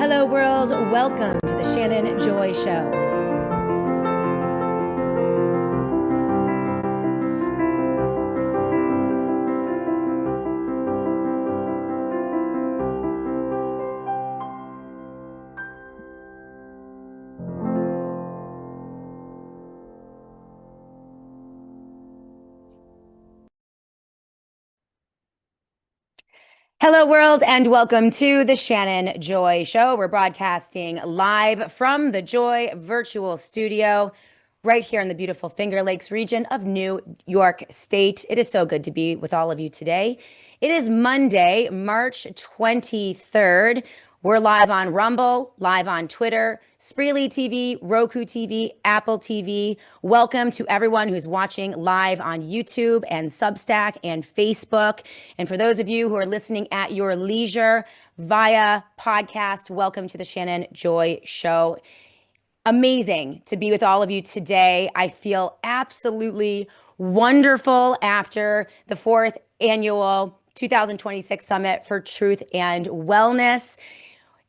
Hello, world. Welcome to the Shannon Joy Show. Hello, world, and welcome to the Shannon Joy Show. We're broadcasting live from the Joy Virtual Studio right here in the beautiful Finger Lakes region of New York State. It is so good to be with all of you today. It is Monday, March 23rd. We're live on Rumble, live on Twitter, Spreely TV, Roku TV, Apple TV. Welcome to everyone who's watching live on YouTube and Substack and Facebook. And for those of you who are listening at your leisure via podcast, welcome to the Shannon Joy Show. Amazing to be with all of you today. I feel absolutely wonderful after the fourth annual 2026 Summit for Truth and Wellness.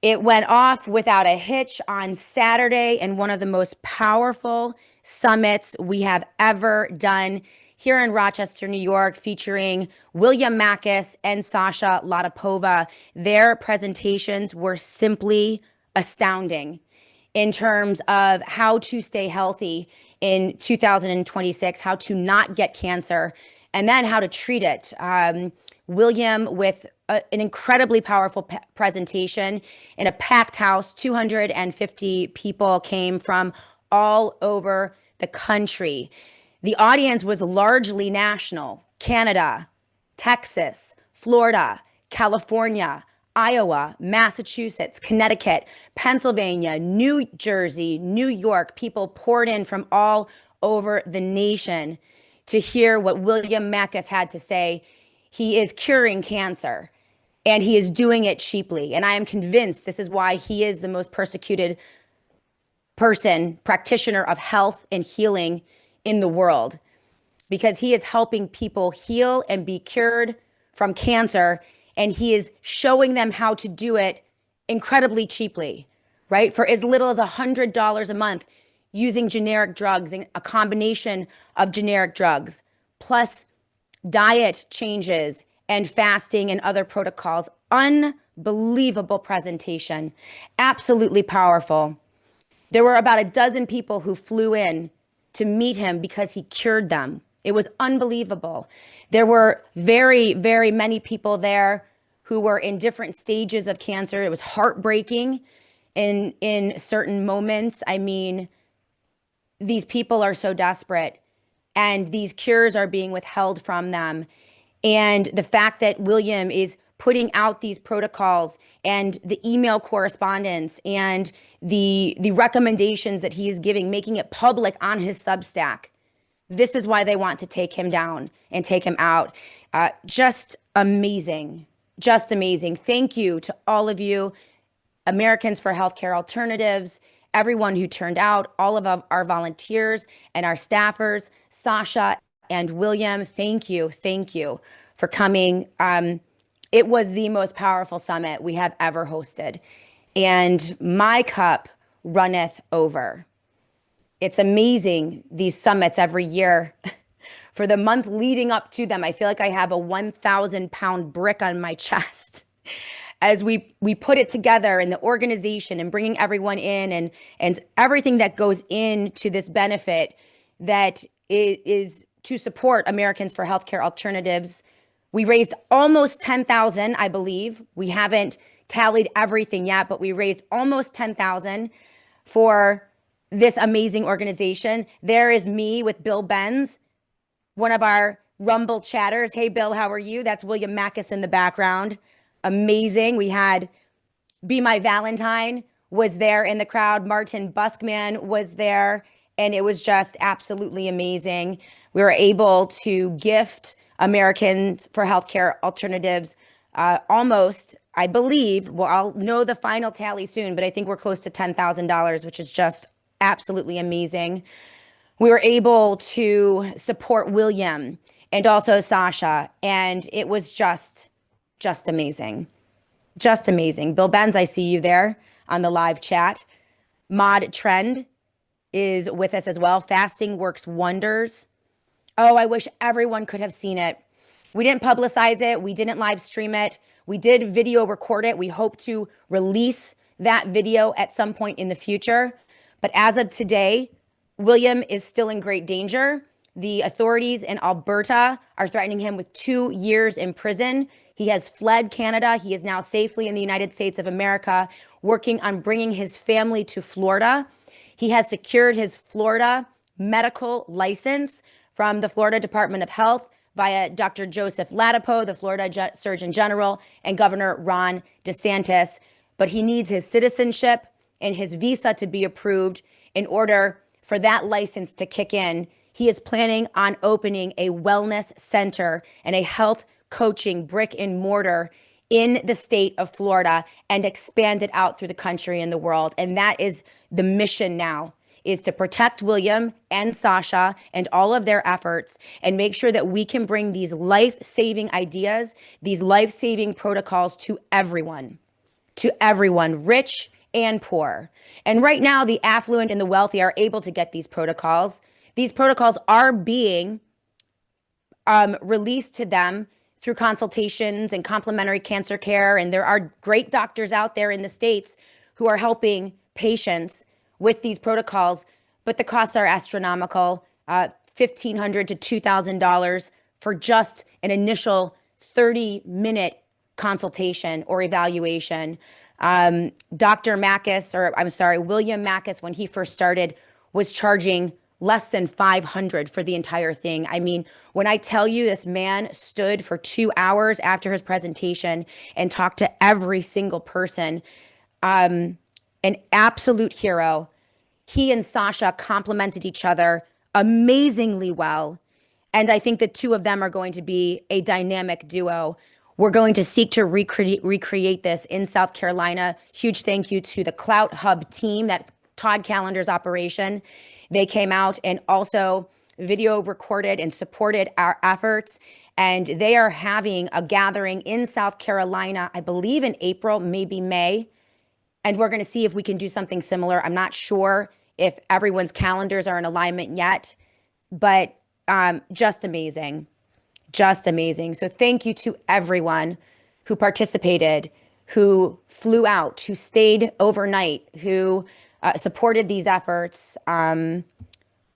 It went off without a hitch on Saturday, and one of the most powerful summits we have ever done here in Rochester, New York, featuring William Makis and Sasha Latapova. Their presentations were simply astounding in terms of how to stay healthy in 2026, how to not get cancer, and then how to treat it. William with an incredibly powerful presentation in a packed house. 250 people came from all over the country. The audience was largely national: Canada, Texas, Florida, California, Iowa, Massachusetts, Connecticut, Pennsylvania, New Jersey, New York. People poured in from all over the nation to hear what William Makis had to say. He is curing cancer, and he is doing it cheaply. And I am convinced this is why he is the most persecuted practitioner of health and healing in the world, because he is helping people heal and be cured from cancer. And he is showing them how to do it incredibly cheaply, right? For as little as $100 a month, using generic drugs and a combination of generic drugs, plus diet changes and fasting and other protocols. Unbelievable presentation, absolutely powerful. There were about a dozen people who flew in to meet him because he cured them. It was unbelievable. There were very, very many people there who were in different stages of cancer. It was heartbreaking in certain moments. I mean, these people are so desperate, and these cures are being withheld from them. And the fact that William is putting out these protocols and the email correspondence and the recommendations that he is giving, making it public on his Substack. This is why they want to take him down and take him out. Just amazing. Just amazing. Thank you to all of you, Americans for Healthcare Alternatives, everyone who turned out, all of our volunteers and our staffers, Sasha and William. Thank you for coming. It was the most powerful summit we have ever hosted, and my cup runneth over. It's amazing, these summits every year. For the month leading up to them, I feel like I have a 1,000-pound brick on my chest as we put it together, in the organization and bringing everyone in, and everything that goes into this benefit that is to support Americans for Healthcare Alternatives. We raised almost 10,000, I believe. We haven't tallied everything yet, but we raised almost 10,000 for this amazing organization. There is me with Bill Benz, one of our Rumble chatters. Hey, Bill, how are you? That's William Makis in the background. Amazing. We had Be My Valentine was there in the crowd. Martin Buskman was there, and it was just absolutely amazing. We were able to gift Americans for Healthcare Alternatives almost, I believe, well, I'll know the final tally soon, but I think we're close to $10,000, which is just absolutely amazing. We were able to support William and also Sasha, and it was just amazing. Just amazing. Bill Benz, I see you there. on the live chat. Mod Trend is with us as well. Fasting works wonders. Oh, I wish everyone could have seen it. We didn't publicize it. We didn't live stream it. We did video record it. We hope to release that video at some point in the future. But as of today, William is still in great danger. The authorities in Alberta are threatening him with 2 years in prison. He has fled Canada. He is now safely in the United States of America, working on bringing his family to Florida. He has secured his Florida medical license from the Florida Department of Health via Dr. Joseph Ladapo, the Florida Surgeon General, and Governor Ron DeSantis. But he needs his citizenship and his visa to be approved in order for that license to kick in. He is planning on opening a wellness center and a health coaching brick and mortar in the state of Florida and expand it out through the country and the world. And that is the mission now, is to protect William and Sasha and all of their efforts and make sure that we can bring these life-saving ideas, these life-saving protocols to everyone, rich and poor. And right now, the affluent and the wealthy are able to get these protocols. These protocols are being released to them through consultations and complementary cancer care. And there are great doctors out there in the States who are helping patients with these protocols, but the costs are astronomical, $1,500 to $2,000 for just an initial 30-minute consultation or evaluation. William Mackis, when he first started, was charging less than $500 for the entire thing. I mean, when I tell you this man stood for 2 hours after his presentation and talked to every single person, an absolute hero. He and Sasha complemented each other amazingly well. And I think the two of them are going to be a dynamic duo. We're going to seek to recreate this in South Carolina. Huge thank you to the Clout Hub team. That's Todd Callender's operation. They came out and also video recorded and supported our efforts. And they are having a gathering in South Carolina, I believe in April, maybe May. And we're going to see if we can do something similar. I'm not sure if everyone's calendars are in alignment yet, but just amazing. Just amazing. So thank you to everyone who participated, who flew out, who stayed overnight, who supported these efforts.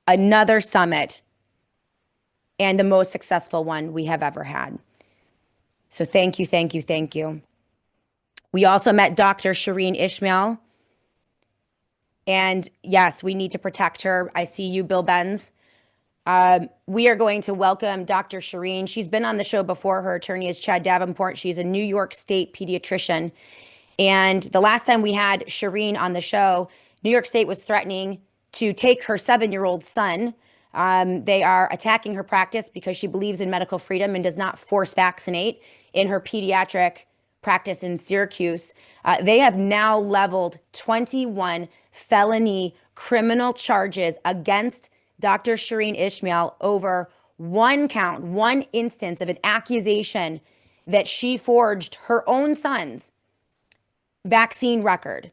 Another summit and the most successful one we have ever had. So thank you, thank you, thank you. We also met Dr. Shireen Ishmael. And yes, we need to protect her. I see you, Bill Benz. We are going to welcome Dr. Shireen. She's been on the show before. Her attorney is Chad Davenport. She's a New York State pediatrician. And the last time we had Shireen on the show, New York State was threatening to take her 7-year-old son. They are attacking her practice because she believes in medical freedom and does not force vaccinate in her pediatric practice in Syracuse. They have now leveled 21 felony criminal charges against Dr. Shireen Ishmael over one count, one instance of an accusation that she forged her own son's vaccine record.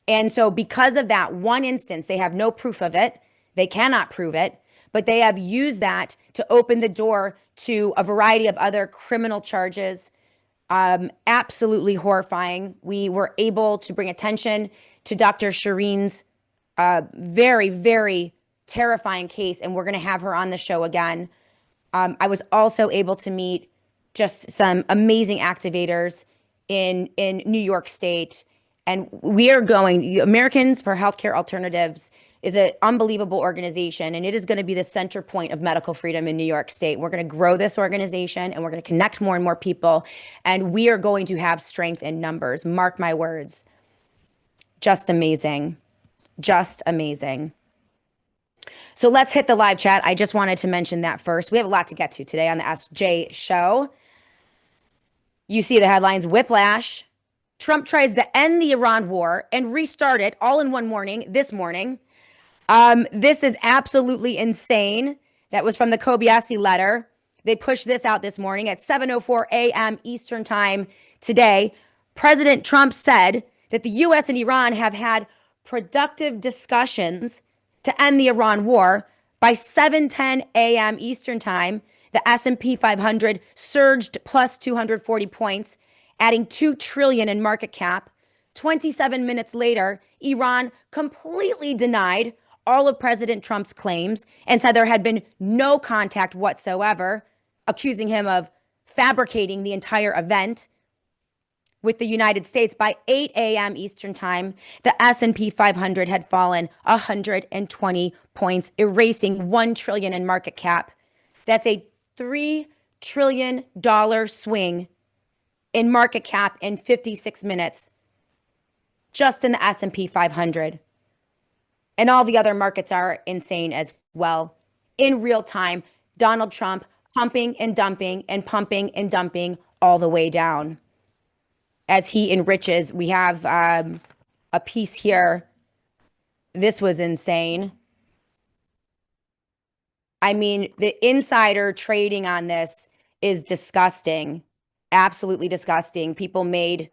And so because of that one instance, they have no proof of it. They cannot prove it, but they have used that to open the door to a variety of other criminal charges. Absolutely horrifying. We were able to bring attention to Dr. Shireen's very, very terrifying case, and we're going to have her on the show again. I was also able to meet just some amazing activators in New York State. And we are going, Americans for Healthcare Alternatives is an unbelievable organization, and it is going to be the center point of medical freedom in New York State. We're going to grow this organization, and we're going to connect more and more people, and we are going to have strength in numbers. Mark my words. Just amazing. Just amazing. So let's hit the live chat. I just wanted to mention that first. We have a lot to get to today on the SJ show. You see the headlines: Whiplash. Trump tries to end the Iran war and restart it all in one morning, this morning. This is absolutely insane. That was from the Kobeissi letter. They pushed this out this morning at 7:04 a.m. Eastern time today. President Trump said that the US and Iran have had productive discussions to end the Iran war. By 7:10 a.m. Eastern Time, the S&P 500 surged plus 240 points, adding 2 trillion in market cap. 27 minutes later, Iran completely denied all of President Trump's claims and said there had been no contact whatsoever, accusing him of fabricating the entire event with the United States. By 8 a.m. Eastern Time, the S&P 500 had fallen 120 points, erasing 1 trillion in market cap. That's a $3 trillion swing in market cap in 56 minutes, just in the S&P 500. And all the other markets are insane as well. In real time, Donald Trump pumping and dumping and pumping and dumping all the way down as he enriches. We have a piece here. This was insane. I mean, the insider trading on this is disgusting. Absolutely disgusting. People made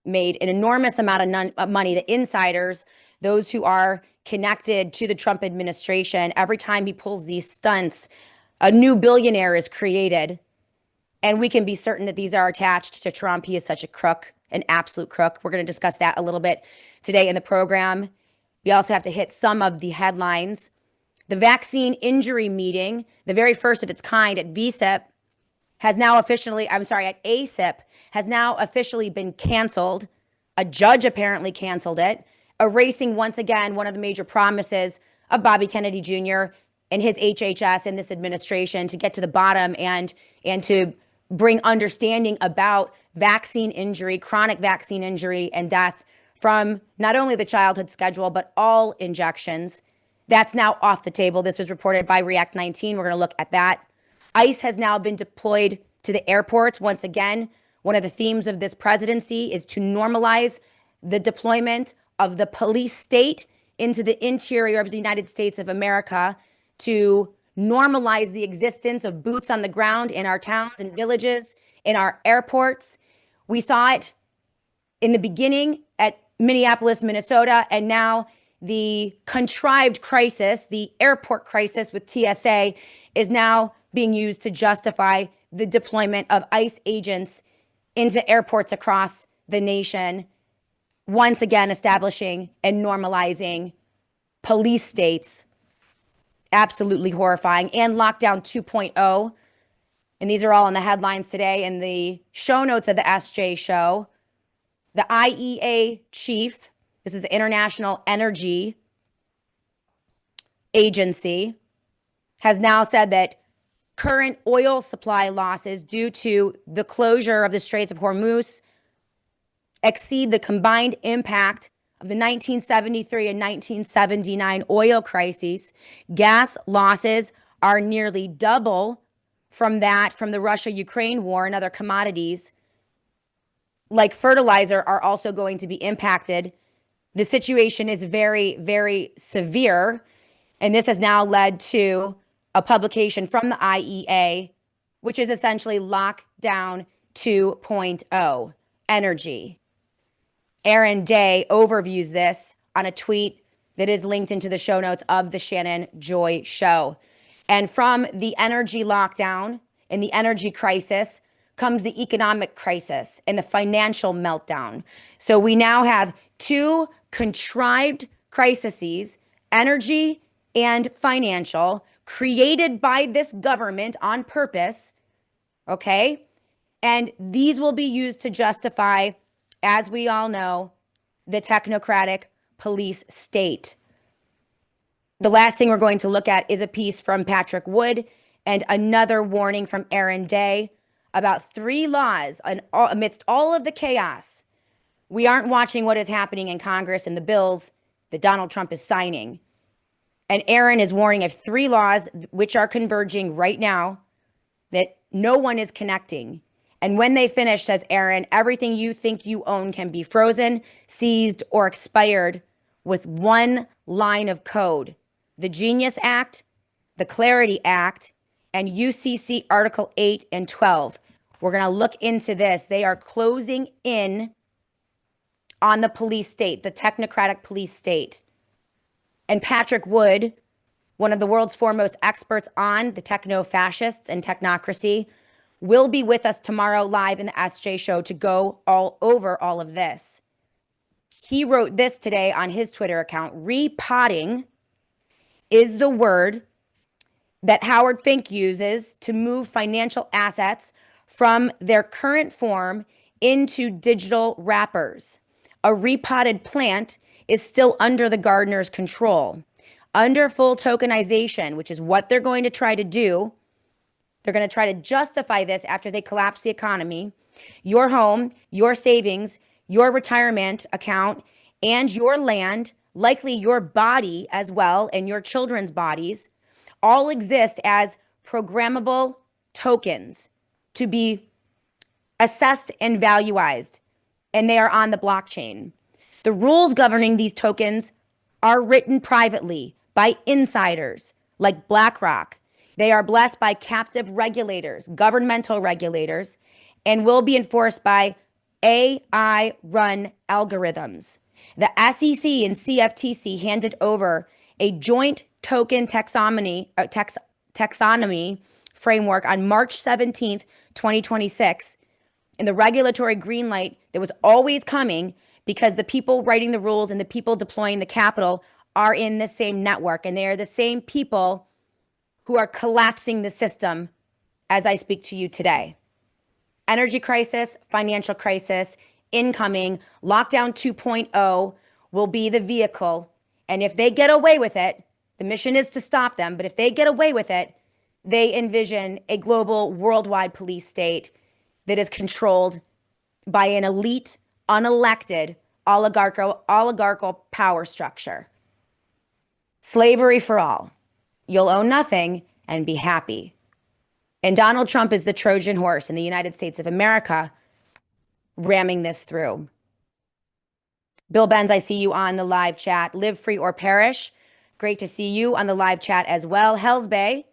an enormous amount of money. The insiders, those who are connected to the Trump administration, every time he pulls these stunts, a new billionaire is created. And we can be certain that these are attached to Trump. He is such a crook, an absolute crook. We're going to discuss that a little bit today in the program. We also have to hit some of the headlines. The vaccine injury meeting, the very first of its kind at VSIP, has now officially, at ACIP, has now officially been canceled. A judge apparently canceled it, erasing once again one of the major promises of Bobby Kennedy Jr. and his HHS and this administration to get to the bottom and to bring understanding about vaccine injury, chronic vaccine injury and death from not only the childhood schedule, but all injections. That's now off the table. This was reported by React 19. We're going to look at that. ICE has now been deployed to the airports. Once again, one of the themes of this presidency is to normalize the deployment of the police state into the interior of the United States of America, to normalize the existence of boots on the ground in our towns and villages, in our airports. We saw it in the beginning at Minneapolis, Minnesota, and now the contrived crisis, the airport crisis with TSA, is now being used to justify the deployment of ICE agents into airports across the nation, once again establishing and normalizing police states. Absolutely horrifying. And lockdown 2.0. And these are all in the headlines today in the show notes of the SJ show. The IEA chief, this is the International Energy Agency, has now said that current oil supply losses due to the closure of the Straits of Hormuz exceed the combined impact of the 1973 and 1979 oil crises. Gas losses are nearly double from the Russia-Ukraine war, and other commodities like fertilizer are also going to be impacted. The situation is very, very severe, and this has now led to a publication from the IEA, which is essentially Lockdown 2.0, energy. Aaron Day overviews this on a tweet that is linked into the show notes of the Shannon Joy Show. And from the energy lockdown and the energy crisis comes the economic crisis and the financial meltdown. So we now have two contrived crises, energy and financial, created by this government on purpose, okay? And these will be used to justify, as we all know, the technocratic police state. The last thing we're going to look at is a piece from Patrick Wood and another warning from Aaron Day about 3 laws amidst all of the chaos. We aren't watching what is happening in Congress and the bills that Donald Trump is signing. And Aaron is warning of 3 laws which are converging right now that no one is connecting. And when they finish, says Aaron, everything you think you own can be frozen, seized, or expired with one line of code. The Genius Act, the Clarity Act, and UCC Article 8 and 12. We're going to look into this. They are closing in on the police state, the technocratic police state. And Patrick Wood, one of the world's foremost experts on the techno-fascists and technocracy, will be with us tomorrow live in the SJ Show to go all over all of this. He wrote this today on his Twitter account. Repotting is the word that Howard Fink uses to move financial assets from their current form into digital wrappers. A repotted plant is still under the gardener's control. Under full tokenization, which is what they're going to try to do, they're going to try to justify this after they collapse the economy. Your home, your savings, your retirement account, and your land, likely your body as well, and your children's bodies, all exist as programmable tokens to be assessed and valuized, and they are on the blockchain. The rules governing these tokens are written privately by insiders like BlackRock. They are blessed by captive regulators, governmental regulators, and will be enforced by AI-run algorithms. The SEC and CFTC handed over a joint token taxonomy framework on March 17th, 2026. And the regulatory green light that was always coming because the people writing the rules and the people deploying the capital are in the same network. And they are the same people who are collapsing the system as I speak to you today. Energy crisis, financial crisis, incoming, lockdown 2.0 will be the vehicle. And if they get away with it, the mission is to stop them, but if they get away with it, they envision a global worldwide police state that is controlled by an elite, unelected, oligarchical power structure. Slavery for all. You'll own nothing and be happy. And Donald Trump is the Trojan horse in the United States of America, ramming this through. Bill Benz, I see you on the live chat. Live free or perish. Great to see you on the live chat as well. Hells Bay,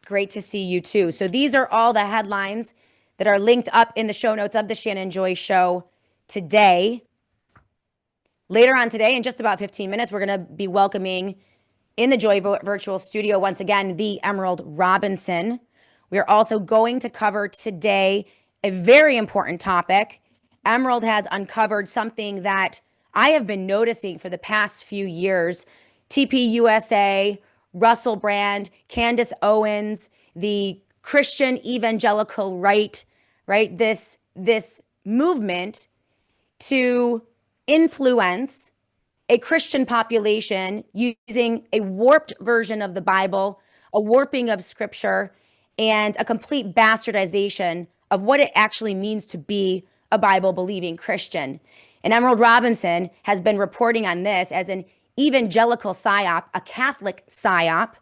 great to see you too. So these are all the headlines that are linked up in the show notes of the Shannon Joy Show today. Later on today, in just about 15 minutes, we're going to be welcoming in the Joy Virtual Studio once again, the Emerald Robinson. We are also going to cover today a very important topic. Emerald has uncovered something that I have been noticing for the past few years. TPUSA, Russell Brand, Candace Owens, the Christian evangelical right, this movement to influence a Christian population using a warped version of the Bible, a warping of scripture, and a complete bastardization of what it actually means to be a Bible-believing Christian. And Emerald Robinson has been reporting on this as an evangelical psy-op, a Catholic psy-op,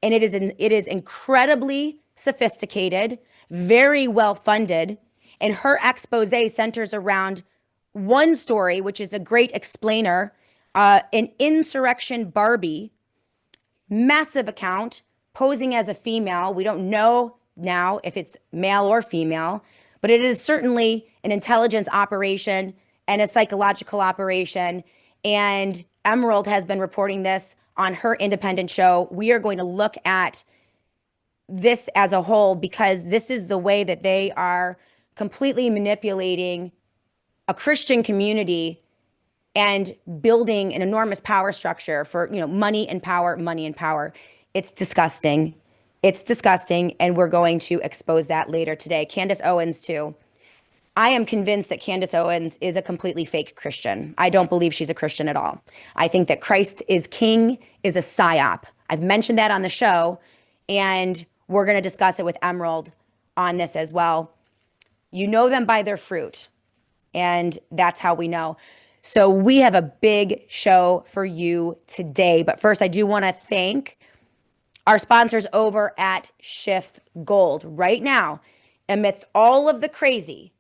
and it is incredibly sophisticated, very well funded, and her expose centers around one story, which is a great explainer, an insurrection Barbie, massive account, posing as a female. We don't know now if it's male or female, but it is certainly an intelligence operation and a psychological operation. And Emerald has been reporting this on her independent show. We are going to look at this as a whole because this is the way that they are completely manipulating a Christian community and building an enormous power structure for, money and power, money and power. It's disgusting. It's disgusting, and we're going to expose that later today. Candace Owens, too. I am convinced that Candace Owens is a completely fake Christian. I don't believe she's a Christian at all. I think that Christ is King is a psyop. I've mentioned that on the show, and we're going to discuss it with Emerald on this as well. You know them by their fruit, and that's how we know. So we have a big show for you today. But first, I do want to thank our sponsors over at Schiff Gold. Right now, amidst all of the crazy,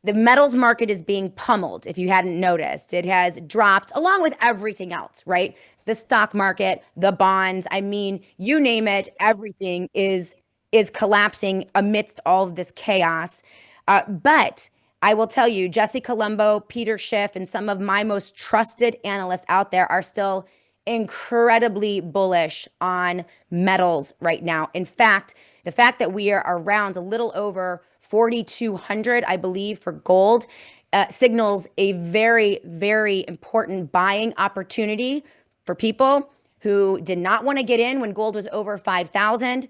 the metals market is being pummeled. If you hadn't noticed, it has dropped along with everything else, right? The stock market, the bonds, I mean, you name it, everything is collapsing amidst all of this chaos. But I will tell you, Jesse Colombo, Peter Schiff, and some of my most trusted analysts out there are still incredibly bullish on metals right now. In fact, the fact that we are around a little over 4,200, I believe, for gold signals a very, very important buying opportunity for people who did not want to get in when gold was over 5,000.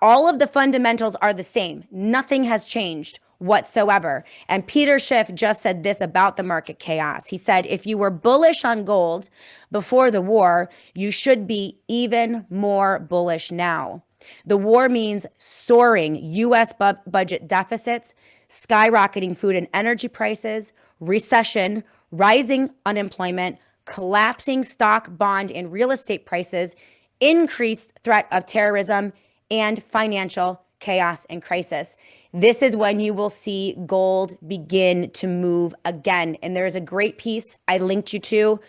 All of the fundamentals are the same. Nothing has changed whatsoever. And Peter Schiff just said this about the market chaos. He said, if you were bullish on gold before the war, you should be even more bullish now. The war means soaring U.S. budget deficits, skyrocketing food and energy prices, recession, rising unemployment, collapsing stock, bond, and real estate prices, increased threat of terrorism, and financial chaos and crisis. This is when you will see gold begin to move again. And there is a great piece I linked you to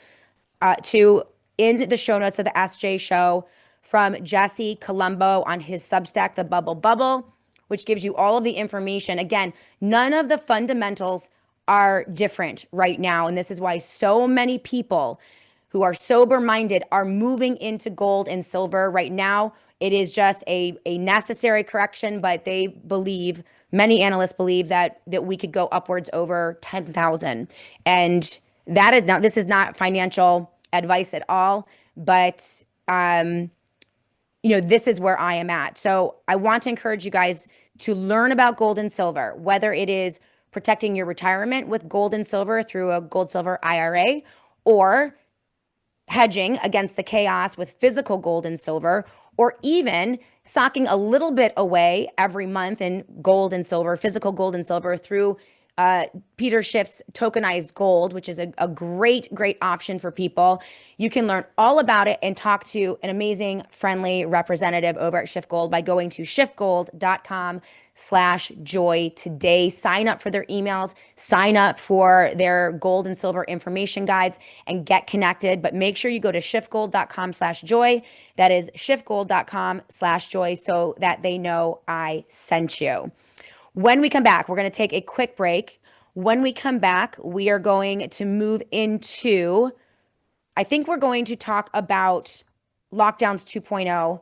in the show notes of the SJ show from Jesse Colombo on his Substack, The Bubble Bubble, which gives you all of the information. Again, none of the fundamentals are different right now. And this is why so many people who are sober-minded are moving into gold and silver right now. It is just a necessary correction, but they believe, many analysts believe that we could go upwards over 10,000. And that is not, this is not financial advice at all, but this is where I am at. So I want to encourage you guys to learn about gold and silver, whether it is protecting your retirement with gold and silver through a gold silver IRA, or hedging against the chaos with physical gold and silver, or even socking a little bit away every month in gold and silver, physical gold and silver through Peter Schiff's tokenized gold, which is a great, great option for people. You can learn all about it and talk to an amazing, friendly representative over at Schiff Gold by going to schiffgold.com/joy today. Sign up for their emails, sign up for their gold and silver information guides, and get connected. But make sure you go to schiffgold.com/joy. That is schiffgold.com/joy, so that they know I sent you. When we come back, we're going to take a quick break. When we come back, we are going to move into, I think we're going to talk about lockdowns 2.0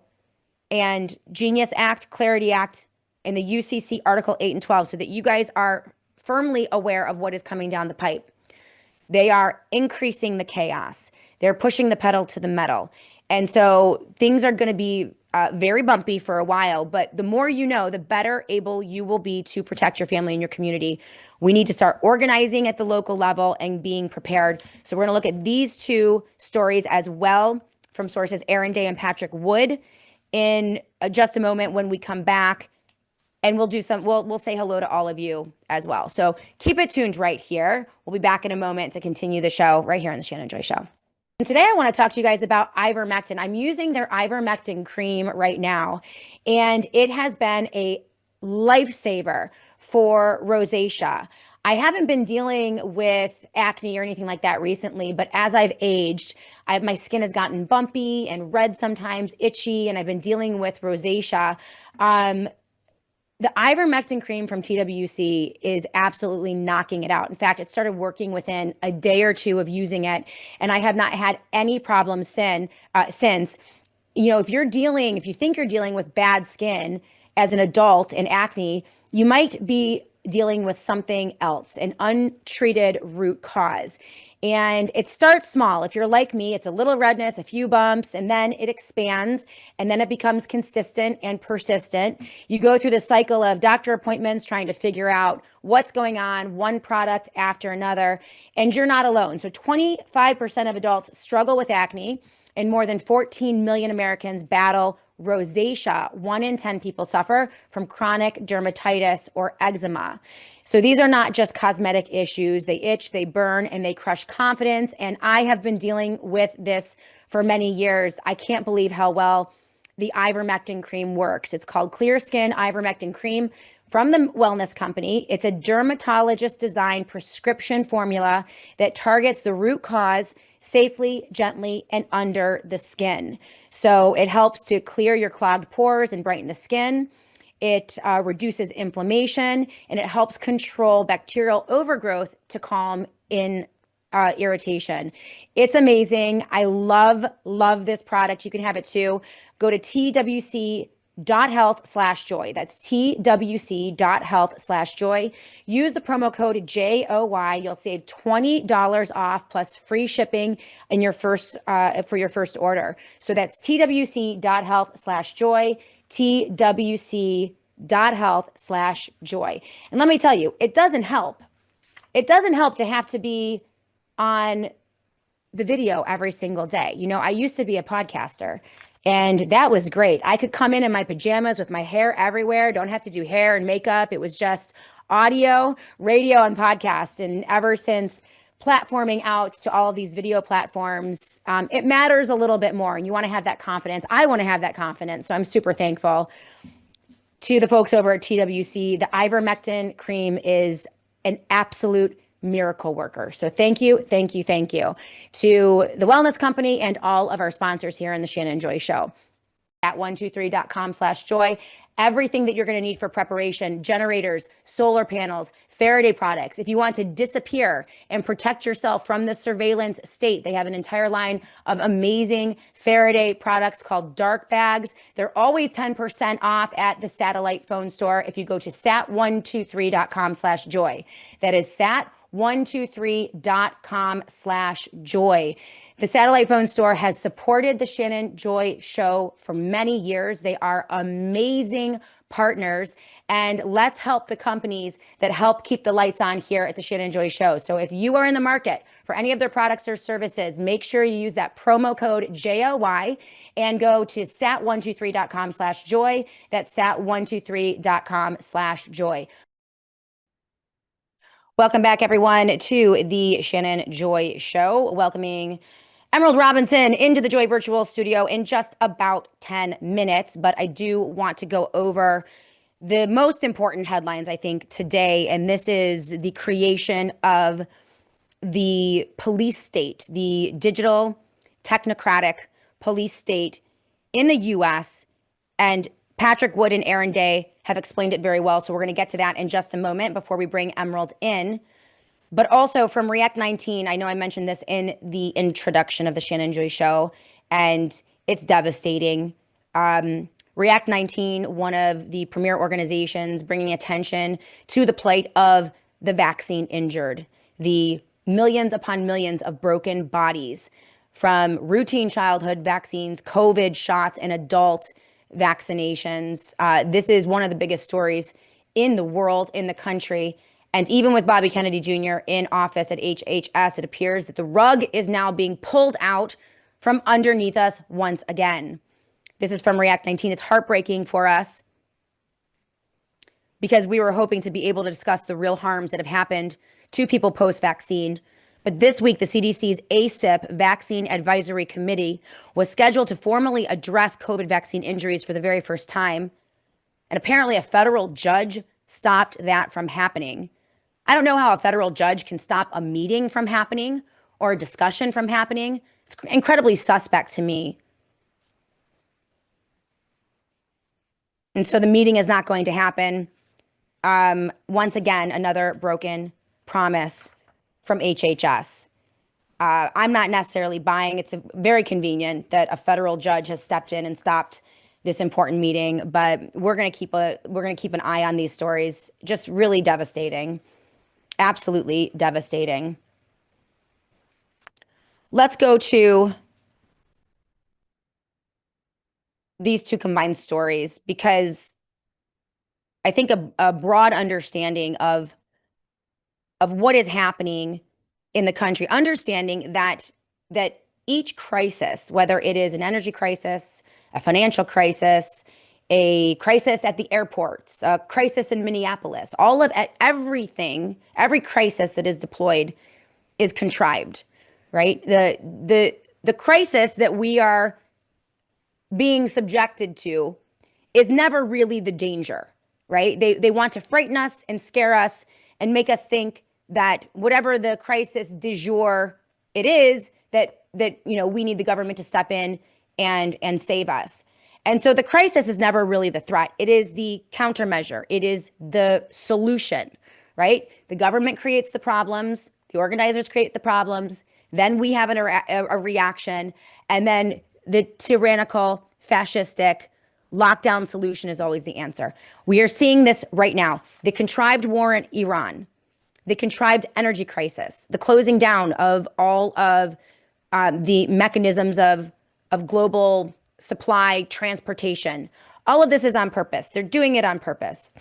and Genius Act, Clarity Act, and the UCC Article 8 and 12, so that you guys are firmly aware of what is coming down the pipe. They are increasing the chaos. They're pushing the pedal to the metal. And so things are going to be very bumpy for a while, but the more you know, the better able you will be to protect your family and your community. We need to start organizing at the local level and being prepared. So we're going to look at these two stories as well from sources Aaron Day and Patrick Wood in just a moment when we come back. And we'll say hello to all of you as well. So keep it tuned right here. We'll be back in a moment to continue the show right here on the Shannon Joy Show. And today I want to talk to you guys about ivermectin. I'm using their ivermectin cream right now, and it has been a lifesaver for rosacea. I haven't been dealing with acne or anything like that recently, but as I've aged, my skin has gotten bumpy and red sometimes, itchy, and I've been dealing with rosacea. The ivermectin cream from TWC is absolutely knocking it out. In fact, it started working within a day or two of using it, and I have not had any problems since. If you think you're dealing with bad skin as an adult and acne, you might be dealing with something else, an untreated root cause. And it starts small. If you're like me, it's a little redness, a few bumps, and then it expands, and then it becomes consistent and persistent. You go through the cycle of doctor appointments trying to figure out what's going on, one product after another, and you're not alone. So 25% of adults struggle with acne, and more than 14 million Americans battle rosacea. 1 in 10 people suffer from chronic dermatitis or eczema. So these are not just cosmetic issues. They itch, they burn, and they crush confidence. And I have been dealing with this for many years. I can't believe how well the ivermectin cream works. It's called Clear Skin Ivermectin Cream from the Wellness Company. It's a dermatologist-designed prescription formula that targets the root cause safely, gently, and under the skin. So it helps to clear your clogged pores and brighten the skin. It reduces inflammation, and it helps control bacterial overgrowth to calm in irritation. It's amazing. I love this product. You can have it too. Go to twc.health/joy. That's twc.health/joy. Use the promo code JOY. You'll save $20 off plus free shipping in your first for your first order. So that's twc.health/joy. twc.health/joy. And let me tell you, it doesn't help. It doesn't help to have to be on the video every single day. You know, I used to be a podcaster, and that was great. I could come in my pajamas with my hair everywhere, don't have to do hair and makeup. It was just audio, radio, and podcast. And ever since platforming out to all of these video platforms, it matters a little bit more, and you want to have that confidence. I want to have that confidence. So I'm super thankful to the folks over at TWC. The ivermectin cream is an absolute miracle worker. So thank you to the Wellness Company and all of our sponsors here in the Shannon Joy Show. At 123.com/joy, everything that you're going to need for preparation: generators, solar panels, Faraday products. If you want to disappear and protect yourself from the surveillance state, they have an entire line of amazing Faraday products called dark bags. They're always 10% off at the satellite phone store if you go to sat123.com/joy. That is sat123.com/joy. The satellite phone store has supported the Shannon Joy Show for many years. They are amazing partners, and let's help the companies that help keep the lights on here at the Shannon Joy Show. So if you are in the market for any of their products or services, make sure you use that promo code JOY and go to sat123.com/joy. That's sat123.com/joy. Welcome back, everyone, to the Shannon Joy Show. Welcoming Emerald Robinson into the Joy Virtual Studio in just about 10 minutes. But I do want to go over the most important headlines, I think, today. And this is the creation of the police state, the digital technocratic police state in the U.S. And Patrick Wood and Aaron Day have explained it very well. So we're going to get to that in just a moment before we bring Emerald in. But also from React 19, I know I mentioned this in the introduction of the Shannon Joy Show, and it's devastating. React 19, one of the premier organizations bringing attention to the plight of the vaccine injured, the millions upon millions of broken bodies from routine childhood vaccines, COVID shots, and adult vaccinations. This is one of the biggest stories in the world, in the country. And even with Bobby Kennedy Jr. in office at HHS, it appears that the rug is now being pulled out from underneath us once again. This is from React 19. It's heartbreaking for us because we were hoping to be able to discuss the real harms that have happened to people post-vaccine. But this week, the CDC's ACIP Vaccine Advisory Committee was scheduled to formally address COVID vaccine injuries for the very first time. And apparently a federal judge stopped that from happening. I don't know how a federal judge can stop a meeting from happening or a discussion from happening. It's incredibly suspect to me. And so the meeting is not going to happen. Once again, another broken promise from HHS. I'm not necessarily buying. It's very convenient that a federal judge has stepped in and stopped this important meeting, but we're going to keep an eye on these stories. Just really devastating. Absolutely devastating. Let's go to these two combined stories because I think a broad understanding of what is happening in the country, understanding that each crisis, whether it is an energy crisis, a financial crisis, a crisis at the airports, a crisis in Minneapolis, all of everything, every crisis that is deployed is contrived, right? The crisis that we are being subjected to is never really the danger, right? They want to frighten us and scare us and make us think that whatever the crisis du jour it is, that we need the government to step in and save us. And so the crisis is never really the threat. It is the countermeasure. It is the solution, right? The government creates the problems. The organizers create the problems. Then we have a reaction. And then the tyrannical, fascistic lockdown solution is always the answer. We are seeing this right now. The contrived war in Iran, the contrived energy crisis, the closing down of all of the mechanisms of global supply, transportation. All of this is on purpose. They're doing it on purpose.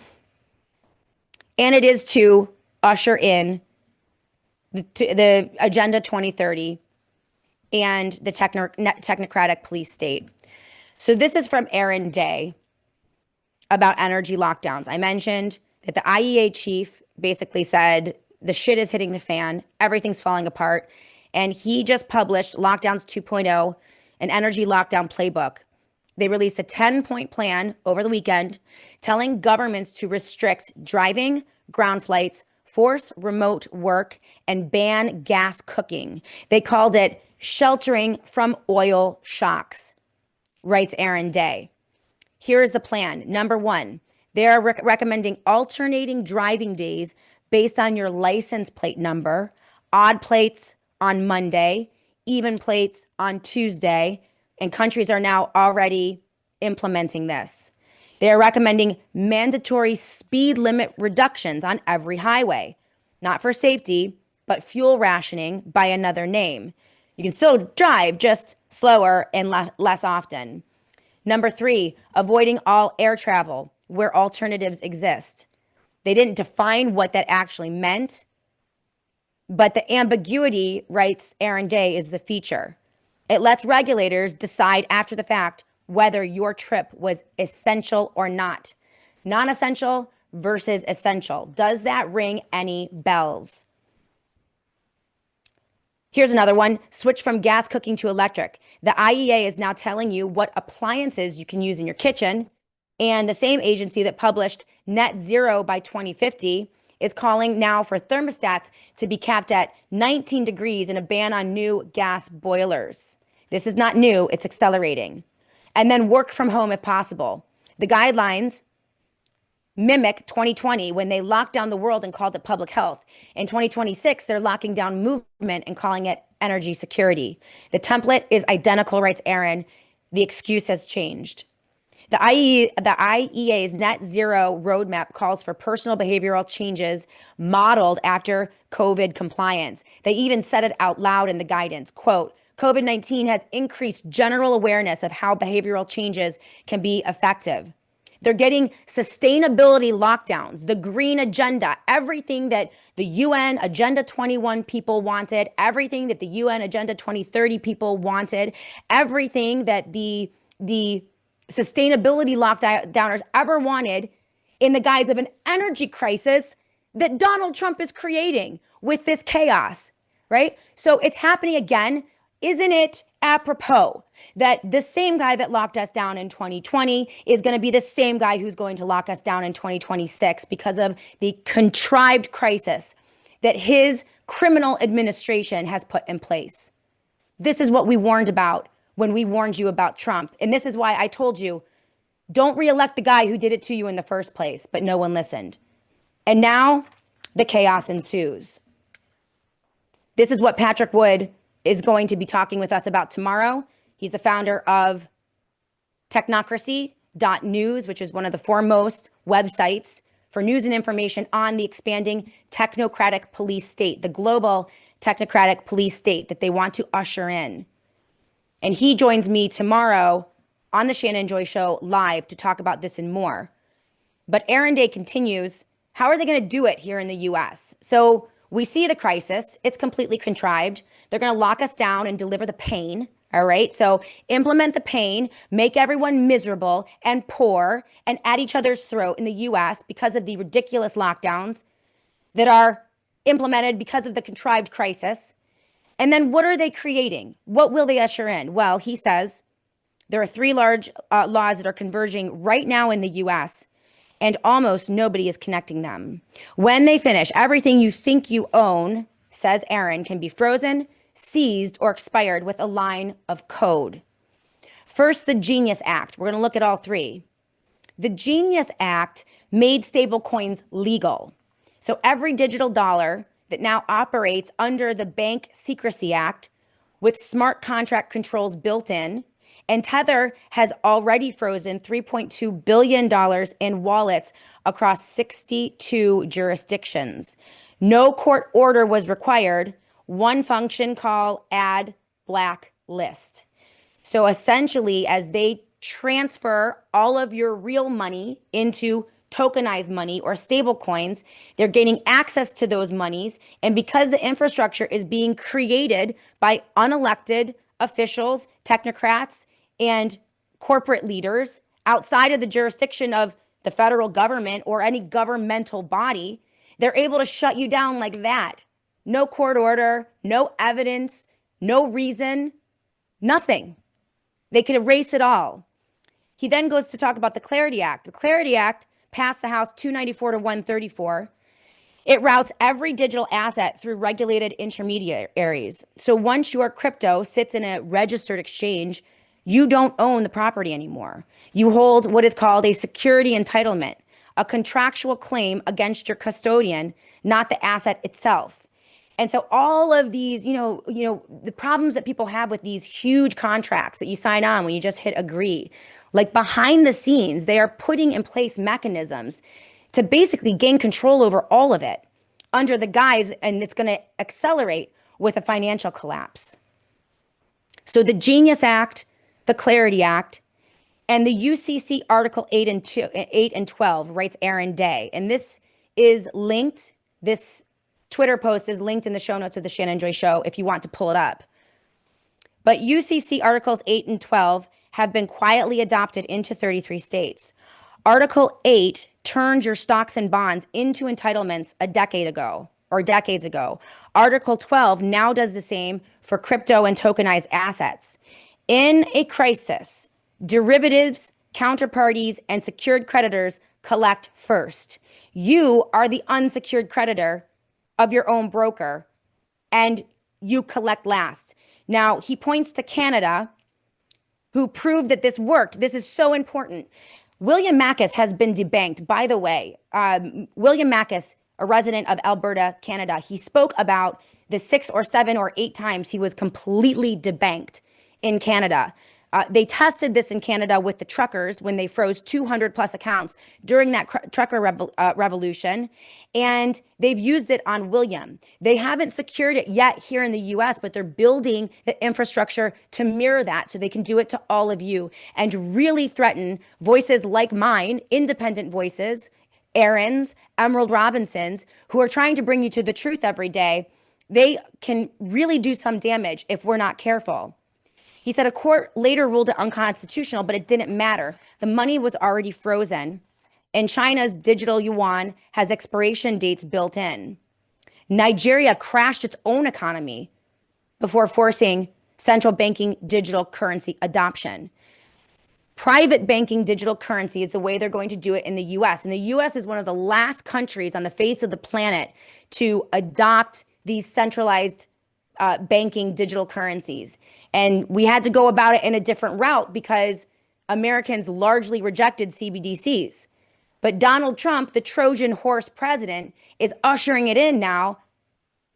And it is to usher in the Agenda 2030 and the technocratic police state. So this is from Aaron Day about energy lockdowns. I mentioned that the IEA chief basically said the shit is hitting the fan, everything's falling apart. And he just published Lockdowns 2.0, an energy lockdown playbook. They released a 10-point plan over the weekend telling governments to restrict driving, ground flights, force remote work, and ban gas cooking. They called it sheltering from oil shocks, writes Aaron Day. Here's the plan. Number one, they are recommending alternating driving days based on your license plate number, odd plates on Monday, even plates on Tuesday, and countries are now already implementing this. They are recommending mandatory speed limit reductions on every highway, not for safety, but fuel rationing by another name. You can still drive, just slower and less often. Number three, avoiding all air travel where alternatives exist. They didn't define what that actually meant, but the ambiguity, writes Aaron Day, is the feature. It lets regulators decide after the fact whether your trip was essential or not. Non-essential versus essential. Does that ring any bells? Here's another one. Switch from gas cooking to electric. The IEA is now telling you what appliances you can use in your kitchen. And the same agency that published net zero by 2050 is calling now for thermostats to be capped at 19 degrees and a ban on new gas boilers. This is not new, it's accelerating. And then work from home if possible. The guidelines mimic 2020 when they locked down the world and called it public health. In 2026, they're locking down movement and calling it energy security. The template is identical, writes Aaron. The excuse has changed. The IEA's net zero roadmap calls for personal behavioral changes modeled after COVID compliance. They even said it out loud in the guidance. Quote, COVID-19 has increased general awareness of how behavioral changes can be effective. They're getting sustainability lockdowns, the green agenda, everything that the UN Agenda 21 people wanted, everything that the UN Agenda 2030 people wanted, everything that the sustainability lockdowners ever wanted in the guise of an energy crisis that Donald Trump is creating with this chaos, right? So it's happening again. Isn't it apropos that the same guy that locked us down in 2020 is going to be the same guy who's going to lock us down in 2026 because of the contrived crisis that his criminal administration has put in place? This is what we warned about when we warned you about Trump. And this is why I told you, don't reelect the guy who did it to you in the first place, but no one listened. And now the chaos ensues. This is what Patrick Wood is going to be talking with us about tomorrow. He's the founder of Technocracy.news, which is one of the foremost websites for news and information on the expanding technocratic police state, the global technocratic police state that they want to usher in. And he joins me tomorrow on the Shannon Joy Show live to talk about this and more. But Aaron Day continues, how are they going to do it here in the US? So we see the crisis. It's completely contrived. They're going to lock us down and deliver the pain. All right. So implement the pain, make everyone miserable and poor and at each other's throat in the US because of the ridiculous lockdowns that are implemented because of the contrived crisis. And then what are they creating? What will they usher in? Well, he says there are three large laws that are converging right now in the US, and almost nobody is connecting them. When they finish, everything you think you own, says Aaron, can be frozen, seized, or expired with a line of code. First, the Genius Act. We're going to look at all three. The Genius Act made stablecoins legal. So every digital dollar that now operates under the Bank Secrecy Act with smart contract controls built in, and Tether has already frozen $3.2 billion in wallets across 62 jurisdictions. No court order was required. One function called add blacklist. So essentially, as they transfer all of your real money into tokenized money or stable coins, they're gaining access to those monies. And because the infrastructure is being created by unelected officials, technocrats, and corporate leaders outside of the jurisdiction of the federal government or any governmental body, they're able to shut you down like that. No court order, no evidence, no reason, nothing. They could erase it all. He then goes to talk about the Clarity Act. The Clarity Act passed the House 294 to 134. It routes every digital asset through regulated intermediaries. So once your crypto sits in a registered exchange, you don't own the property anymore. You hold what is called a security entitlement, a contractual claim against your custodian, not the asset itself. And so all of these, the problems that people have with these huge contracts that you sign on when you just hit agree, like behind the scenes, they are putting in place mechanisms to basically gain control over all of it under the guise, and it's going to accelerate with a financial collapse. So the Genius Act, the Clarity Act, and the UCC Article 8 and 12, writes Aaron Day. And this is linked, this Twitter post is linked in the show notes of the Shannon Joy Show if you want to pull it up. But UCC Articles 8 and 12 have been quietly adopted into 33 states. Article 8 turned your stocks and bonds into entitlements a decade ago or decades ago. Article 12 now does the same for crypto and tokenized assets. In a crisis, derivatives, counterparties, and secured creditors collect first. You are the unsecured creditor of your own broker, and you collect last. Now, he points to Canada, who proved that this worked. This is so important. William Mackis has been debanked. By the way, William Mackis, a resident of Alberta, Canada, he spoke about the 6 or 7 or 8 times he was completely debanked in Canada. They tested this in Canada with the truckers when they froze 200 plus accounts during that trucker revolution. And they've used it on William. They haven't secured it yet here in the US, but they're building the infrastructure to mirror that so they can do it to all of you and really threaten voices like mine, independent voices, Aaron's, Emerald Robinson's, who are trying to bring you to the truth every day. They can really do some damage if we're not careful. He said a court later ruled it unconstitutional, but it didn't matter. The money was already frozen, and China's digital yuan has expiration dates built in. Nigeria crashed its own economy before forcing central banking digital currency adoption. Private banking digital currency is the way they're going to do it in the US. And the US is one of the last countries on the face of the planet to adopt these centralized banking digital currencies. And we had to go about it in a different route because Americans largely rejected CBDCs. But Donald Trump, the Trojan horse president, is ushering it in now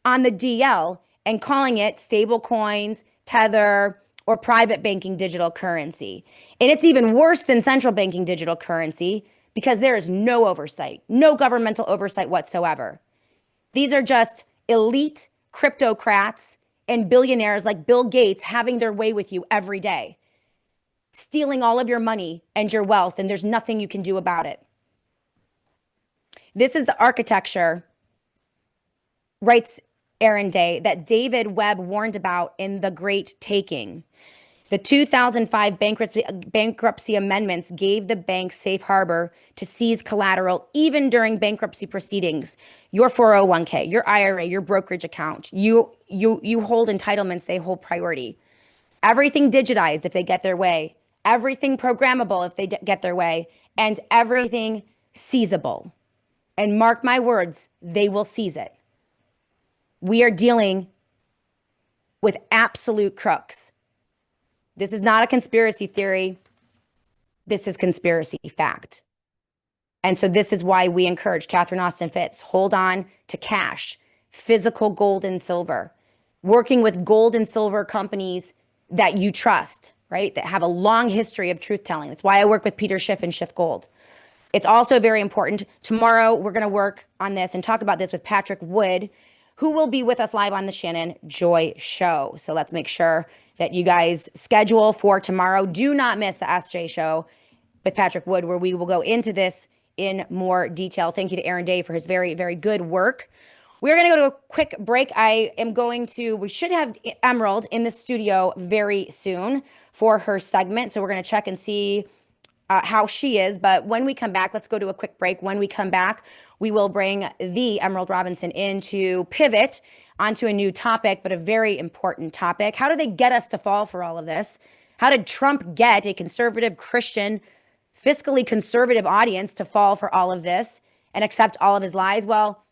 on the DL and calling it stable coins, Tether, or private banking digital currency. And it's even worse than central banking digital currency because there is no oversight, no governmental oversight whatsoever. These are just elite cryptocrats and billionaires like Bill Gates having their way with you every day, stealing all of your money and your wealth, and there's nothing you can do about it. This is the architecture, writes Aaron Day, that David Webb warned about in The Great Taking. The 2005 bankruptcy amendments gave the banks safe harbor to seize collateral even during bankruptcy proceedings. Your 401k, your IRA, your brokerage account, you hold entitlements, they hold priority. Everything digitized if they get their way, everything programmable if they get their way, and everything seizable. And mark my words, they will seize it. We are dealing with absolute crooks. This is not a conspiracy theory. This is conspiracy fact. And so this is why we encourage Catherine Austin Fitts, hold on to cash, physical gold and silver, working with gold and silver companies that you trust, right? That have a long history of truth telling. That's why I work with Peter Schiff and Schiff Gold. It's also very important. Tomorrow, we're going to work on this and talk about this with Patrick Wood, who will be with us live on the Shannon Joy Show. So let's make sure that you guys schedule for tomorrow. Do not miss the SJ Show with Patrick Wood, where we will go into this in more detail. Thank you to Aaron Day for his very, very good work. We're going to go to a quick break. We should have Emerald in the studio very soon for her segment. So we're going to check and see how she is. But when we come back, let's go to a quick break. When we come back, we will bring the Emerald Robinson in to pivot onto a new topic, but a very important topic. How do they get us to fall for all of this? How did Trump get a conservative, Christian, fiscally conservative audience to fall for all of this and accept all of his lies? Well,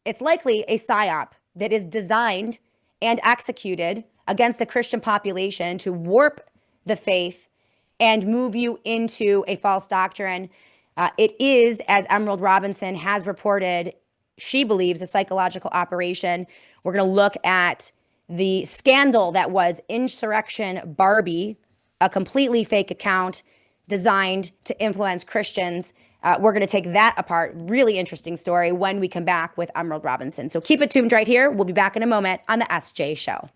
it's likely a psy-op that is designed and executed against the Christian population to warp the faith and move you into a false doctrine. It is, as Emerald Robinson has reported, she believes a psychological operation. We're going to look at the scandal that was Insurrection Barbie, a completely fake account designed to influence Christians. We're going to take that apart. Really interesting story when we come back with Emerald Robinson. So keep it tuned right here. We'll be back in a moment on the SJ Show.